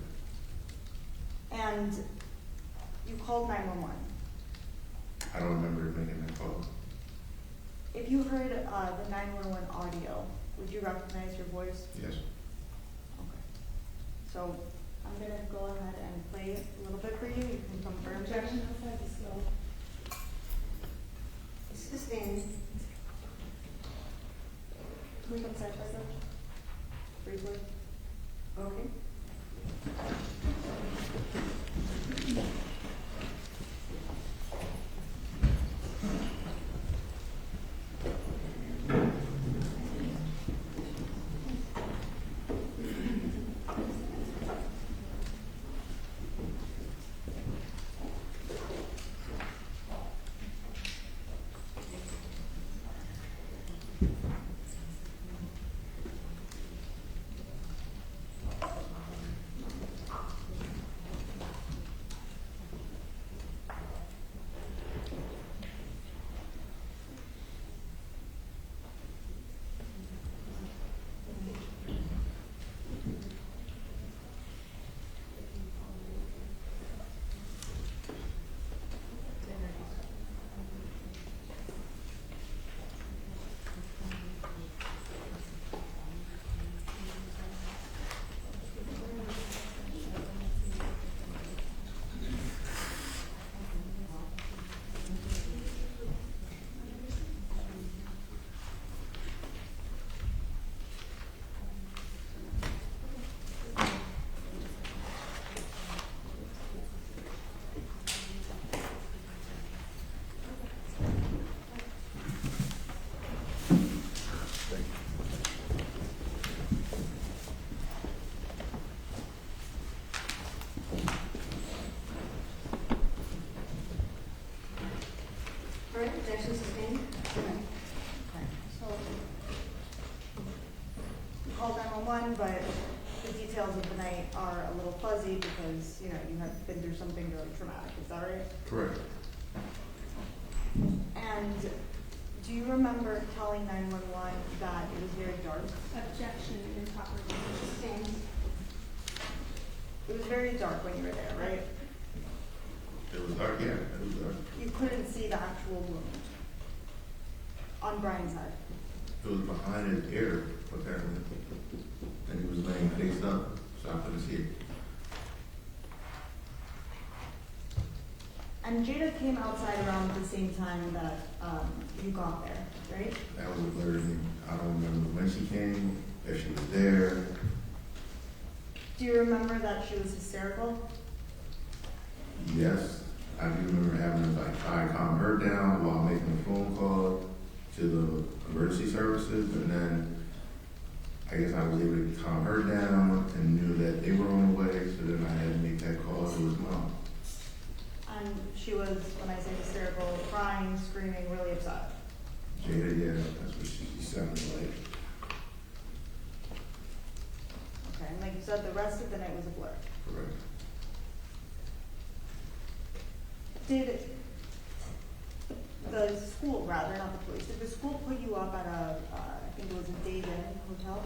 And you called 911. I don't remember making that call. If you heard the 911 audio, would you recognize your voice? Yes. Okay. So I'm gonna go ahead and play it a little bit for you. You can confirm. Objection outside the scope. Sustained. Can we come side by side? Briefly. Okay. All right, objection sustained. Okay. So you called 911, but the details of the night are a little fuzzy because, you have been through something really traumatic. Is that right? Correct. And do you remember telling 911 that it was very dark? Objection improperly sustained. It was very dark when you were there, right? It was dark, yeah, it was dark. You couldn't see the actual wound on Bryan's head. It was behind his ear, apparently. And he was laying face up, so I couldn't see it. And Jada came outside around the same time that you got there, right? That was a blur to me. I don't remember when she came, if she was there. Do you remember that she was hysterical? Yes, I do remember having to try to calm her down while making a phone call to the emergency services, and then I guess I was able to calm her down and knew that they were on the way, so then I had to make that call to his mom. And she was, when I say hysterical, crying, screaming, really upset. Jada, yeah, that's what she sounded like. and like you said, the rest of the night was a blur. Correct. Did the school, rather, not the police, did the school put you up at a, I think it was a Days Inn hotel?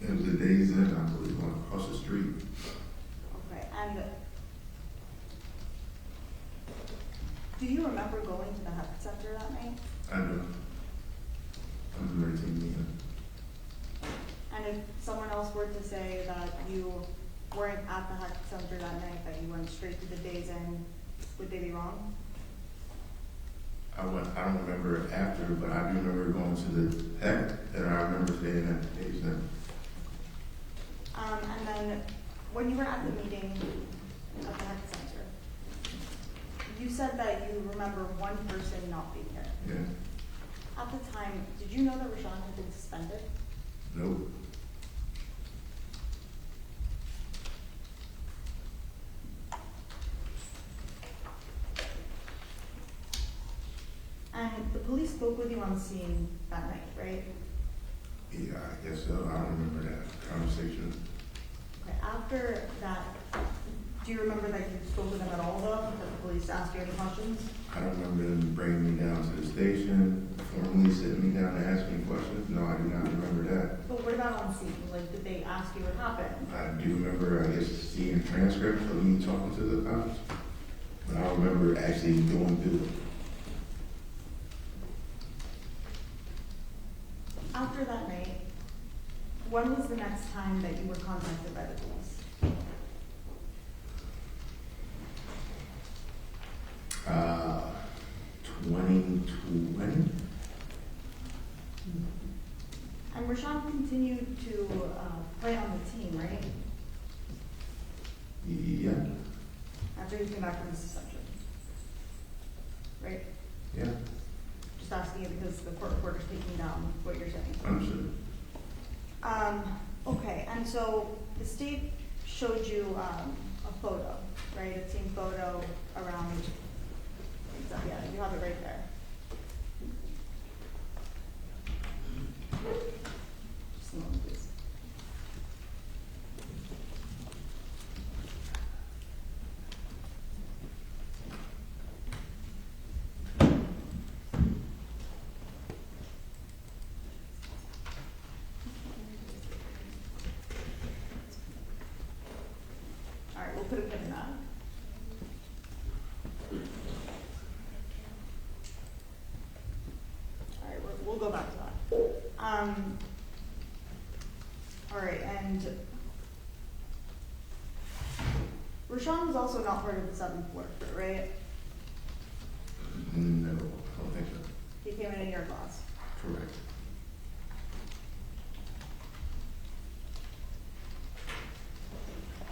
It was a Days Inn, I believe, on across the street. Okay, and do you remember going to the health center that night? I do. I remember taking me in. And if someone else were to say that you weren't at the health center that night, that you went straight to the Days Inn, would they be wrong? I don't remember after, but I do remember going to the heck, and I remember staying at the Days Inn. And then, when you were at the meeting at the health center, you said that you remember one person not being there. Yeah. At the time, did you know that Rashaun had been suspended? Nope. And the police spoke with you on scene that night, right? Yeah, I guess so. I don't remember that conversation. Okay, after that, do you remember that you spoke with them at all though? That the police asked you any questions? I don't remember them bringing me down to the station, formally sitting me down to ask me questions. No, I do not remember that. But what about on scene? Like, did they ask you what happened? I do remember, I guess, seeing transcripts of me talking to the cops, but I don't remember actually going through it. After that night, when was the next time that you were contacted by the police? 2020? And Rashaun continued to play on the team, right? Yeah. After he came back from the suspension. Right? Yeah. Just asking you because the court reporter's taking down what you're saying. Understood. Okay, and so the state showed you a photo, right? A team photo around, yeah, you have it right there. Just a moment, please. All right, we'll put a pin in that. All right, we'll go back to that. All right, and Rashaun was also not part of the seventh floor crew, right? No, I don't think so. He came in your class. Correct.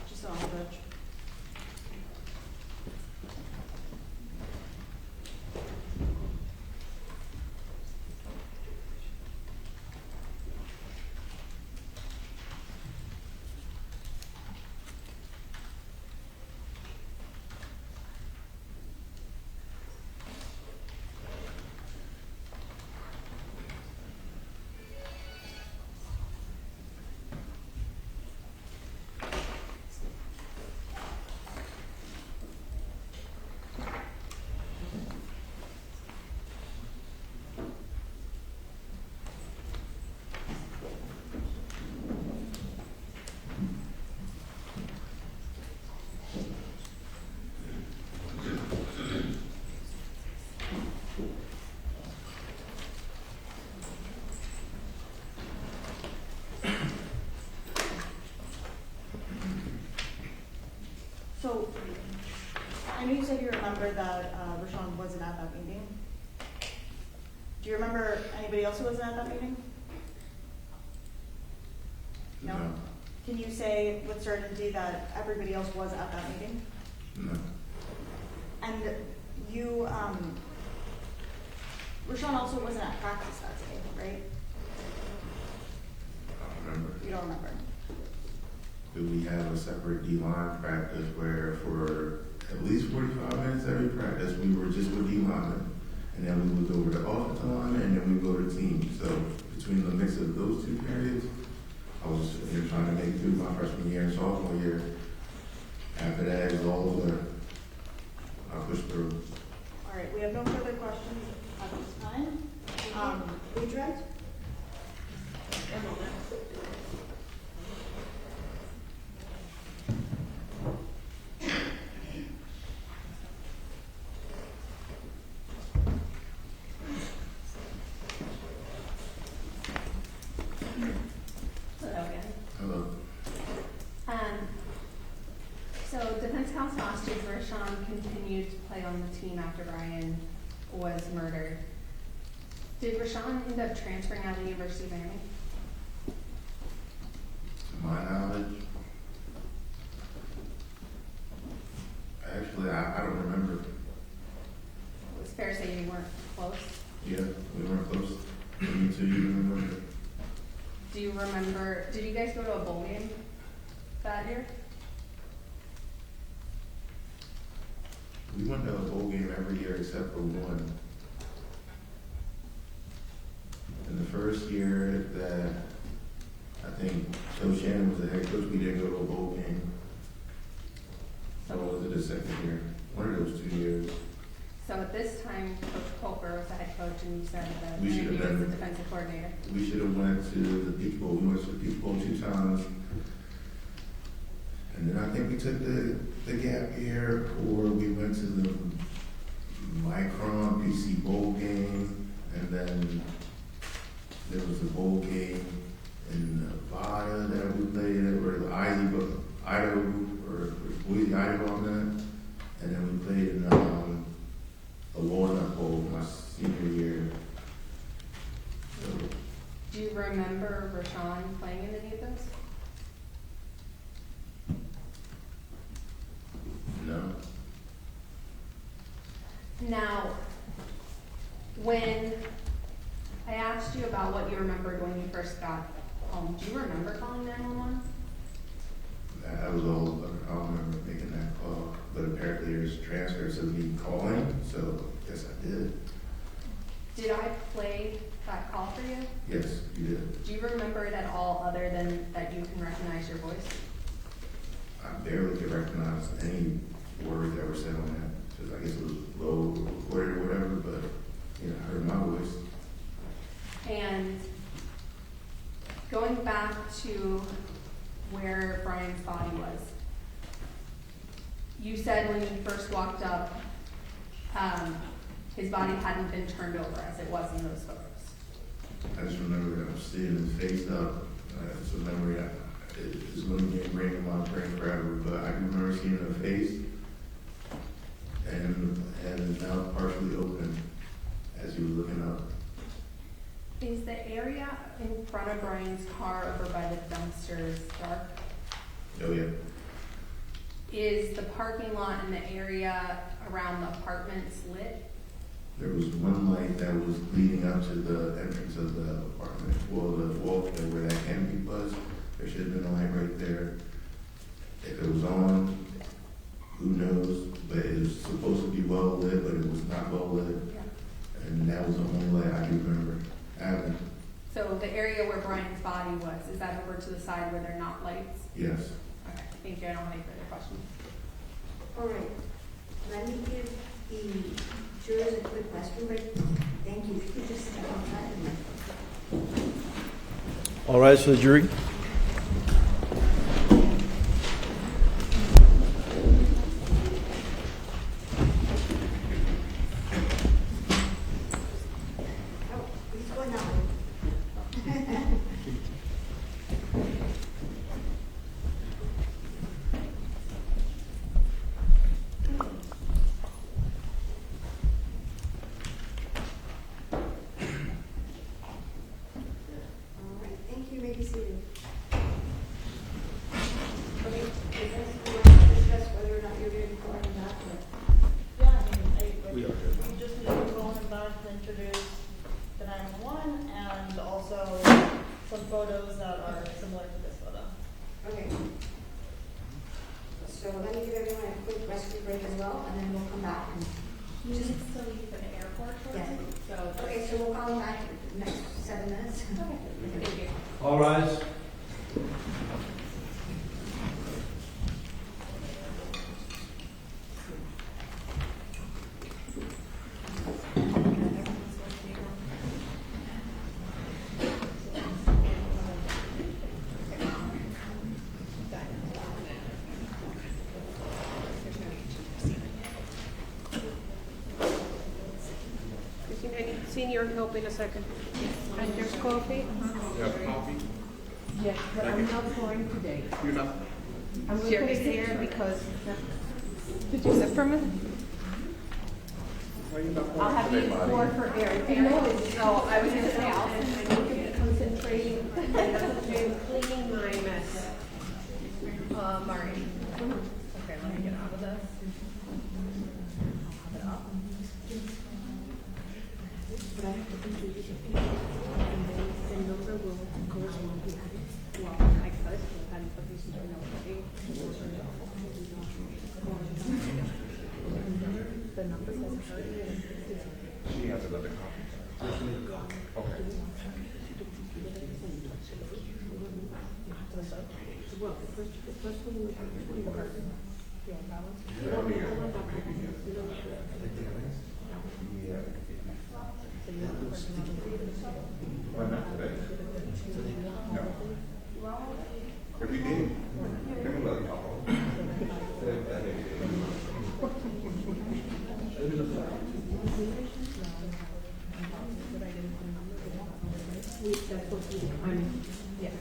Just on the bench. So, I know you said you remember that Rashaun wasn't at that meeting. Do you remember anybody else who wasn't at that meeting? No? Can you say with certainty that everybody else was at that meeting? No. And you, Rashaun also wasn't at practice that day, right? I don't remember. You don't remember? Do we have a separate D-line practice where for at least 45 minutes every practice, we were just with D-linemen, and then we would go over to offensive line, and then we would go to team. So between the mix of those two periods, I was just sitting here trying to make it through my freshman year and sophomore year. After that, it was all over. I pushed through. All right, we have no further questions at this time. Adrian? Hello again. Hello. So defense counsel asked you if Rashaun continued to play on the team after Bryan was murdered. Did Rashaun end up transferring out of the University of Miami? To my knowledge, actually, I don't remember. It was fair to say you weren't close. Yeah, we weren't close. Me too, you remember? Do you remember, did you guys go to a bowl game that year? We went to a bowl game every year except for one. In the first year that I think Coach Shannon was the head coach, we didn't go to a bowl game. So was it the second year? One of those 2 years. So at this time, Coach Colfer was the head coach and you said that We he should was have the been. defensive coordinator. We should have went to the Peach Bowl. We went to the Peach Bowl 2 times. And then I think we took the gap year, or we went to the Micron PC Bowl game, and then there was a bowl game in Nevada that we played at, or the Idaho, or Boise, Idaho on that. And then we played in the Walnut Bowl my senior year. So, Do you remember Rashaun playing in any of those? no. Now, when I asked you about what you remembered when you first got home, do you remember calling 911? That was all, I don't remember making that call, but apparently there's transfers of me calling, so yes, I did. Did I play that call for you? Yes, you did. Do you remember it at all other than that you can recognize your voice? I barely could recognize any words that were said on that, because I guess it was low recorded or whatever, but, you know, I heard my voice. And going back to where Bryan's body was, you said when you first walked up, his body hadn't been turned over as it was in those photos. I just remember that I'm seeing his face up. It's a memory that is going to be ingrained in my brain forever, but I can remember seeing her face and his mouth partially open as he was looking up. Is the area in front of Bryan's car over by the dumpsters dark? Oh, yeah. Is the parking lot and the area around the apartments lit? There was one light that was leading up to the entrance of the apartment, well, the wall where that canopy was. There should have been a light right there. If it was on, who knows? But it was supposed to be well lit, but it was not well lit. Yeah. And that was the only light I can remember having. So the area where Bryan's body was, is that over to the side where there are not lights? Yes. Okay, thank you. I don't have any further questions. All right, let me give the jurors a quick question break. Thank you. If you could just step outside and All rise for the jury. oh, he's going out. All right, thank you. You may be seated. Okay, is this, you want to discuss whether or not you're going to be calling him back or? Yeah, we just need to go in back to introduce the 911 and also some photos that are similar to this photo. Okay. So let me give everyone a quick rescue break as well, and then we'll come back and You just still leave for the airport Yeah. So, okay, so we'll call him back in the next 7 minutes. Okay, thank you. All rise. Senior, help in a second. And there's coffee? You have coffee? Yes, but I'm not pouring today. You're not? I'm going to put it here because, did you sip from it? Why are you not I'll have you today, Marty? pour for Eric. I know, so I was going to say, Allison, I need to be concentrating, I'm cleaning my mess. Marty. Okay, let me get out of this. I'll have it up. But I have to contribute to people, and then the number will correspond to that. Well, I could, and put these in already. The number says her. She has another copy. Okay. Well, the first one was the person. Yeah, that one. Yeah, No, yeah. the one that one. You know, Yeah. so you have the personality. Why not today? No. If we did, give me another call. That's what we, yeah.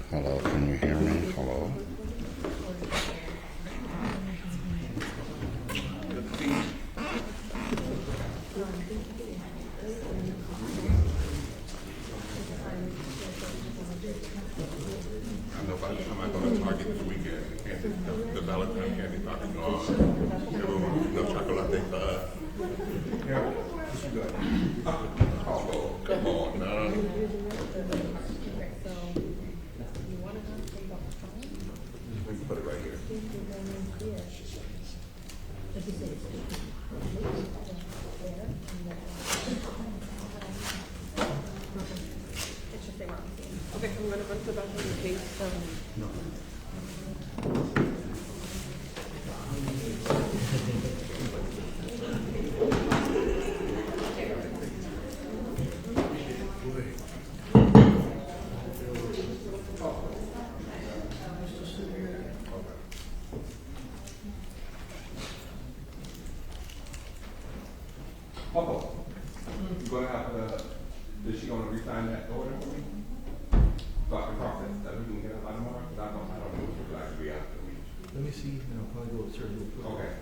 Hello, can you hear me? Hello. I know by the time I go to Target this weekend, the Valentine candy popping off. No chocolate for us. Yeah, what you got? Oh, come on, now. We can put it right here. Okay, I'm gonna run to the bathroom in case, Papa, you gonna have, is she gonna re-sign that order for me? So I can process that, we can get it by tomorrow, because I don't know if it's like 3 hours a week. Let me see, and I'll probably go upstairs real quick. Okay.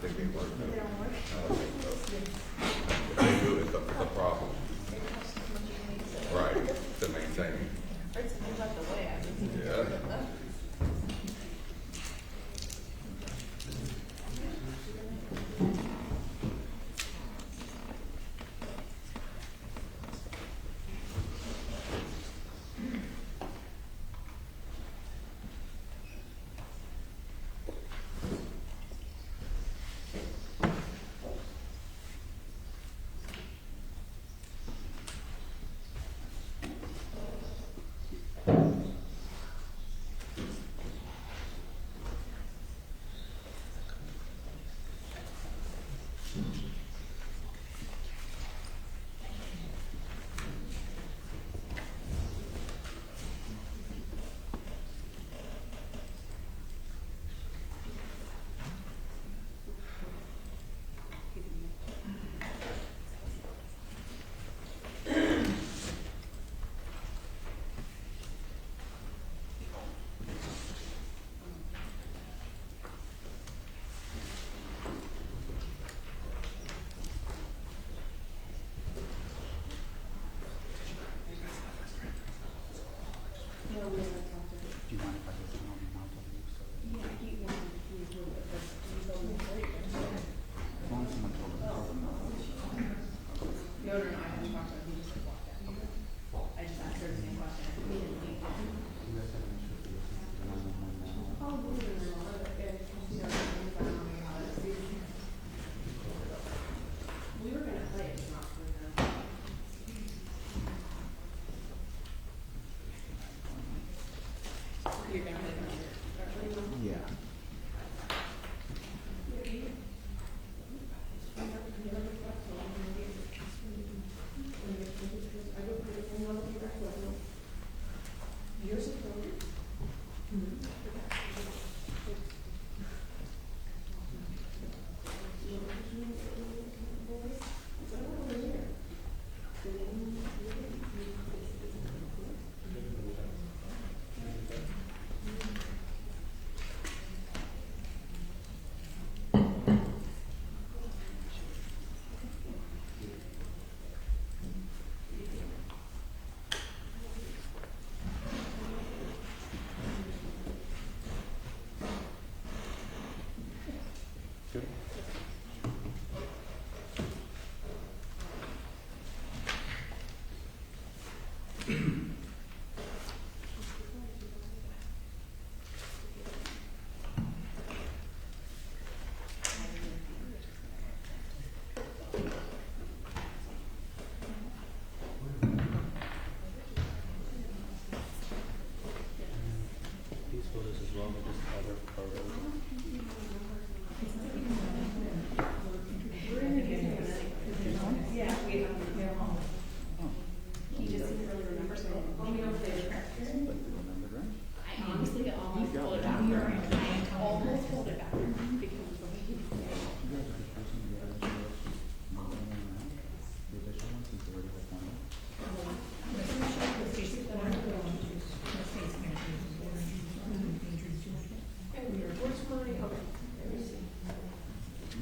think they work. They don't work? I don't think so. If they do, it's a problem. Right, to maintain. Yeah.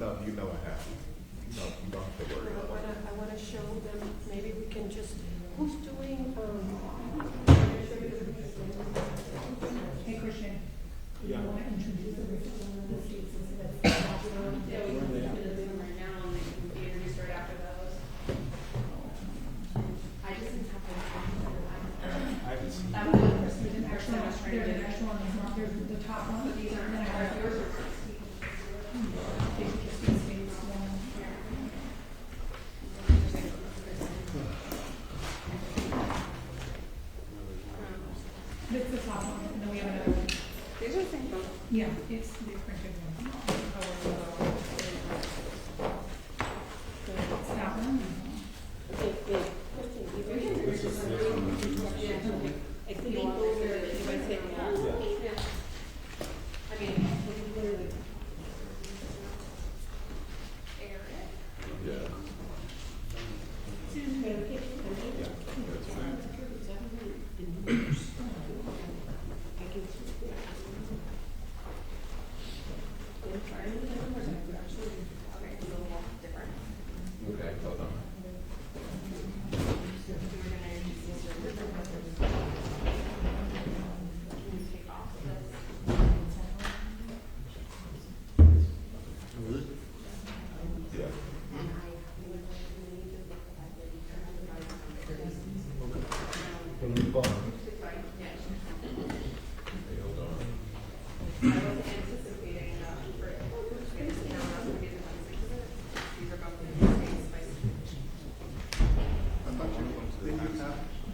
No, you know I have. No, you don't have to worry about it. I wanna show them, maybe we can just, who's doing, Hey Christian, Yeah. you want to introduce the Yeah, we can do them right now and they can be introduced right after those. I just didn't have to. I haven't seen. That was one person. There's an extra, there's an extra one, there's not, there's the top one. But these aren't, And then I have yours yours. are. This is the top one, and then we have another one. These are the same photos. Yeah, it's the printed one. It's that one. I think you want to say, you might say, yeah. I mean, literally. Yeah. bond. Yeah. Hey, hold on. I wasn't anticipating, for, it's now not gonna be the 26th. These are both in the same space. I thought you were going to the next.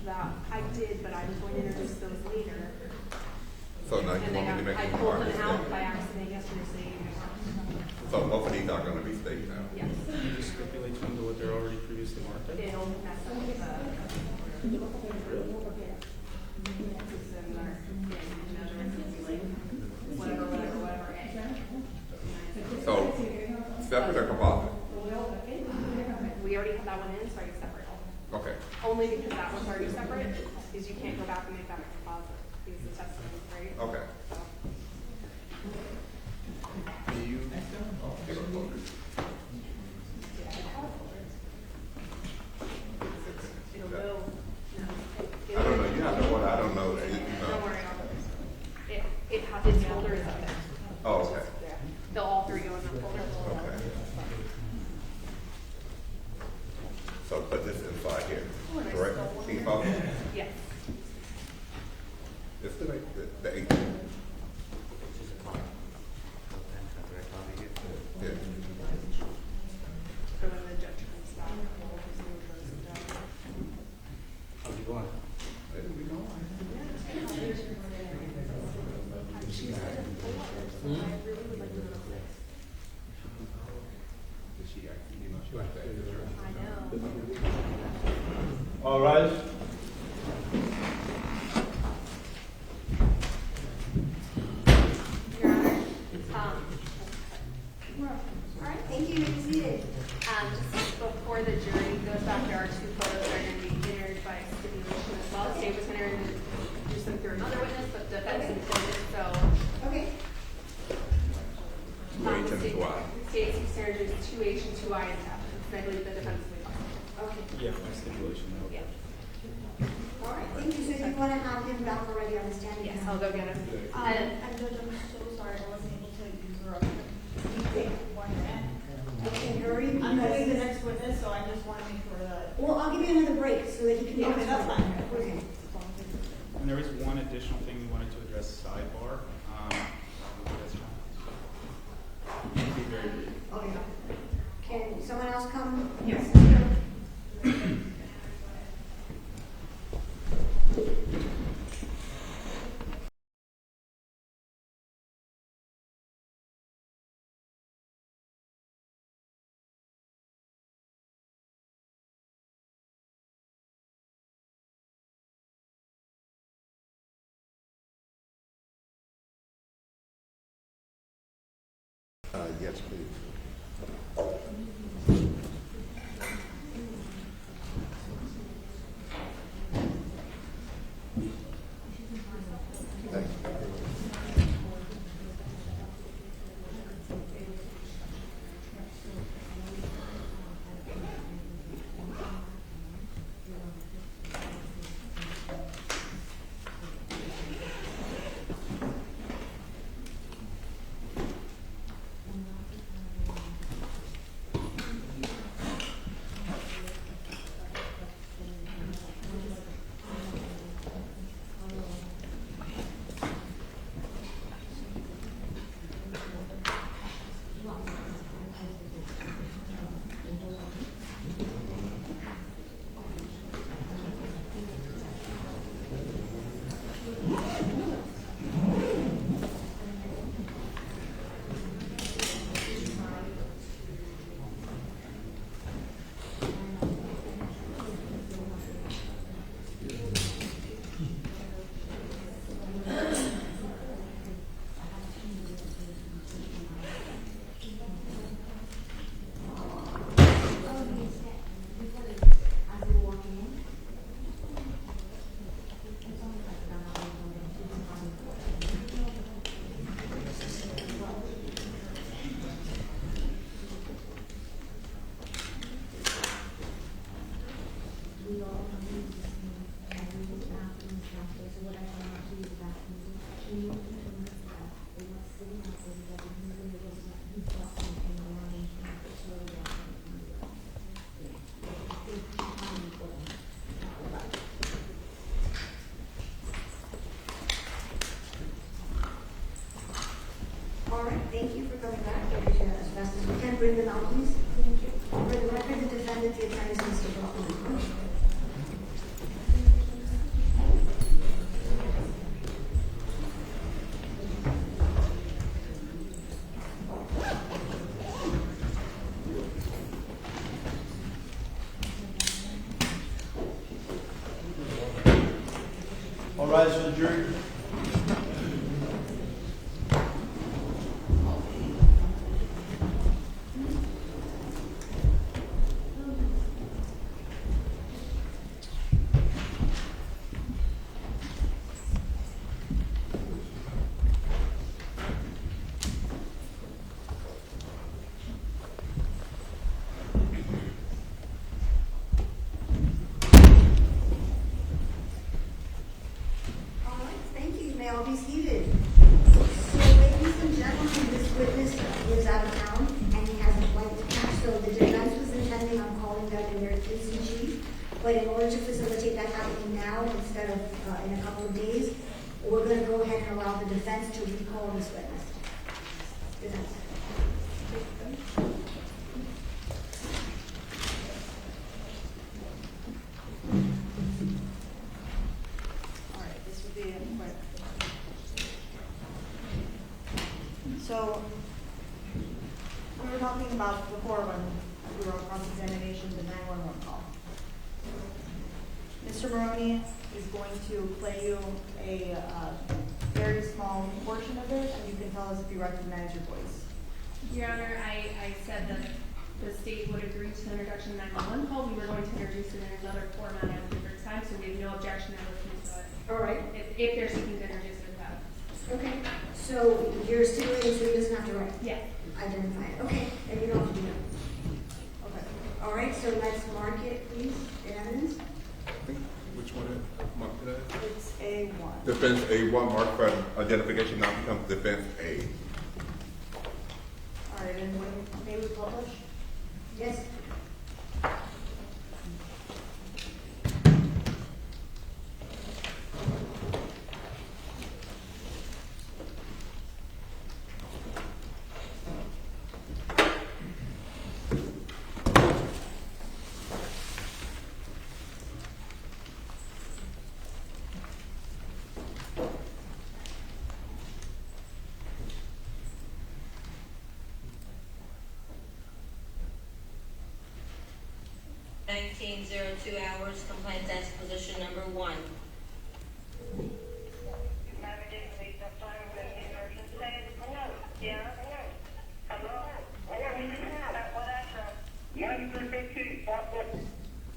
That, I did, but I was going to introduce those later. So now you And they want me to got, make I them pulled part of them the out state? by accident yesterday, so you So both of these are gonna be state now? yes. You just stipulate to them to what they're already previously marked at? It'll mess up the. Whatever. So separate or composite? We already have that one in, so I get separate. Okay. Only because that one's already separate, is you can't go back and make that a composite, because the testimony, right? Okay. Do you, It'll go, I don't know, you have to order, I don't know. Don't worry, it has, its folder is up there. Oh, okay. Yeah. They'll all three go in the folder. Okay. So put this inside here, correct? These both? Yes. It's the 18th. Yeah. So when the judge comes back, we'll just move those down. how's it going? She actually, you know, she likes that. I know. All rise. Your Honor, All right, thank you, you may be seated. just before the jury goes back, there are two photos that are going to be entered by stipulation as well. The state was going to introduce them through another witness, but the defense intended, so. Okay, Two H and two I. State seeks to introduce 2H and 2I in depth. I believe the defense will. okay. Yeah, my stipulation. Yeah. All right, thank you. So you want to have him back already on the stand? Yes, I'll go get him. And Judge, I'm so sorry, I wasn't able to use her up. You take 1 minute. Okay, hurry. I'm moving the next witness, so I just want to make sure that. Well, I'll give you another break so that he can. Okay, that's fine. Okay. And there is one additional thing we wanted to address sidebar. Be very brief. Oh, yeah. Can someone else come? Yes. Yes, please. Thank you. down, please. Thank you. For the record, the defendant, the attorney is Mr. Brooklyn. All rise for the jury. All right, thank you. You may all be seated. So, ladies and gentlemen, this witness lives out of town and he has a flight to catch. So the defense was intending on calling them in their case in chief. But in order to facilitate that happening now instead of in a couple of days, we're going to go ahead and allow the defense to recall this witness. Defense. All right, this will be quick. So, we were talking about before when we were on cross-examination, the 911 call. Mr. Maroney is going to play you a very small portion of it, and you can tell us if you recognize your voice. Your Honor, I said that the state would agree to the introduction of 911 call. We were going to introduce it in another format at a different time, so we have no objection to listening to it. All right. If they're seeking to introduce it without. Okay. So you're stipulating so he doesn't have to write. Yeah. Identify it. Okay. And you don't have to do that. Okay. All right. So let's mark it, please, in evidence. Which one is marked today? It's A1. Defense A1 marked for identification now becomes defense A. All right, and when may we publish? Yes. hours, complaint desk position number 1.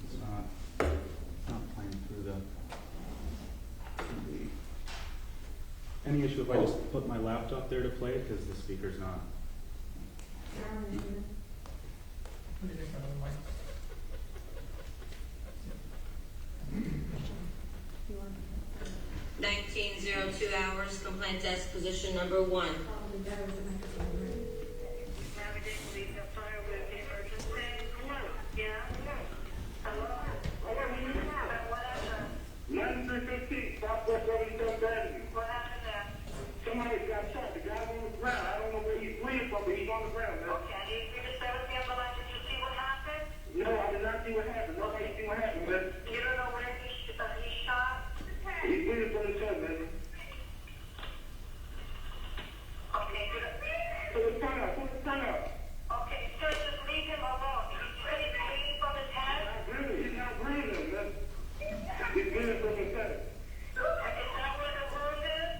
It's not playing through the TV. Any issue if I just put my laptop there to play it because the speaker's not? 1902 hours, complaint desk position number 1. Probably better with the microphone, right? Somebody got shot. The guy's on the ground. I don't know where he's bleeding from, but he's on the ground now. Okay, did you see the ambulance? Did you see what happened? No, I did not see what happened. Nobody see what happened, man. You don't know where he shot? He's bleeding from his head, man. Okay, good. Put his tongue out. Put his tongue out. Okay, sir, just leave him alone. He's really bleeding from his head? He's not breathing, man. He's bleeding from his head. Is that where the wound is?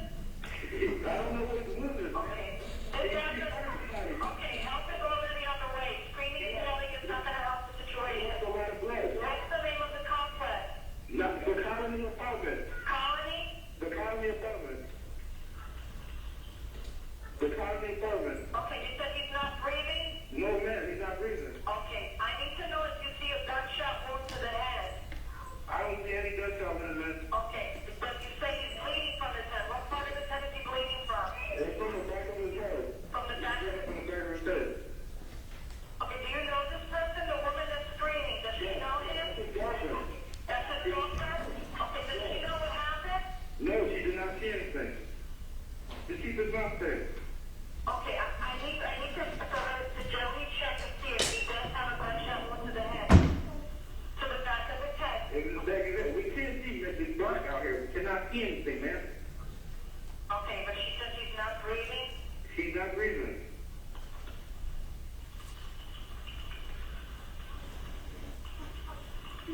I don't know what the wound is. Okay. Okay, help is already on the way. Screaming and yelling is not going to help the situation. That's a lot of blood.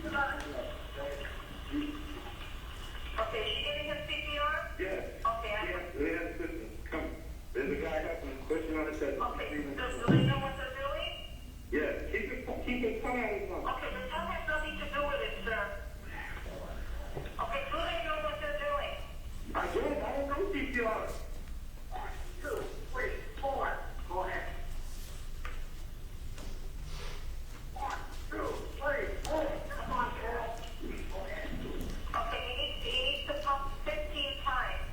Okay, is she giving him CPR? Yes. Okay, come. There's a guy helping pushing on the chest. Okay, do they know what they're doing? Yes. Keep it quiet. Okay, the tongue has nothing to do with it, sir. Okay, do they know what they're doing? I don't know CPR. 1, 2, 3, 4. Go ahead. 1, 2, 3, 4. Come on, girl. Go ahead. Okay, he needs to pump 15 times.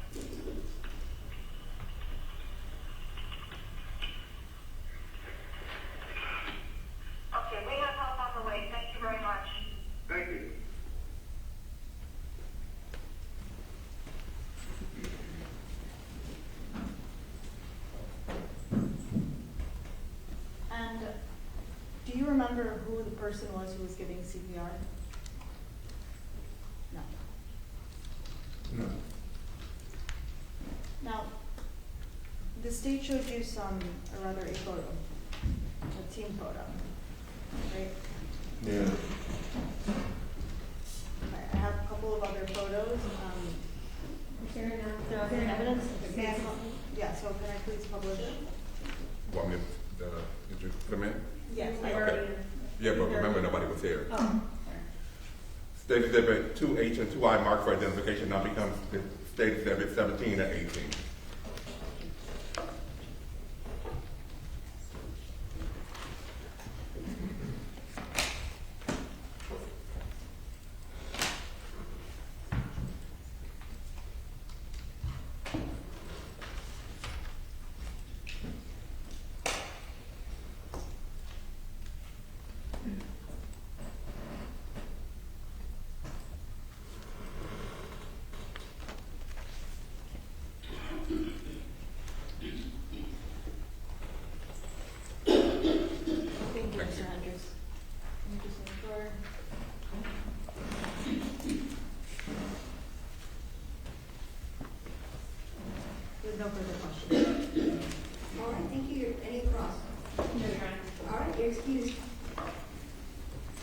Okay, we have help on the way. Thank you very much. Thank you. And do you remember who the person was who was giving CPR? No. No. Now, the state showed you a photo, a team photo, right? Yeah. Okay, I have a couple of other photos. Is there enough? Is there evidence? Yeah, so can I please publish? Want me to, did you come in? Yes, I Okay. already. Yeah, but remember, nobody was here. Oh, sorry. State Exhibit 2H and 2I marked for identification now becomes State Exhibit 17 and 18. Thank you, Mr. Hendricks. Thank you, Senator. There's no further questions. All right, thank you. Any across? No, Your Honor. All right, you're excused.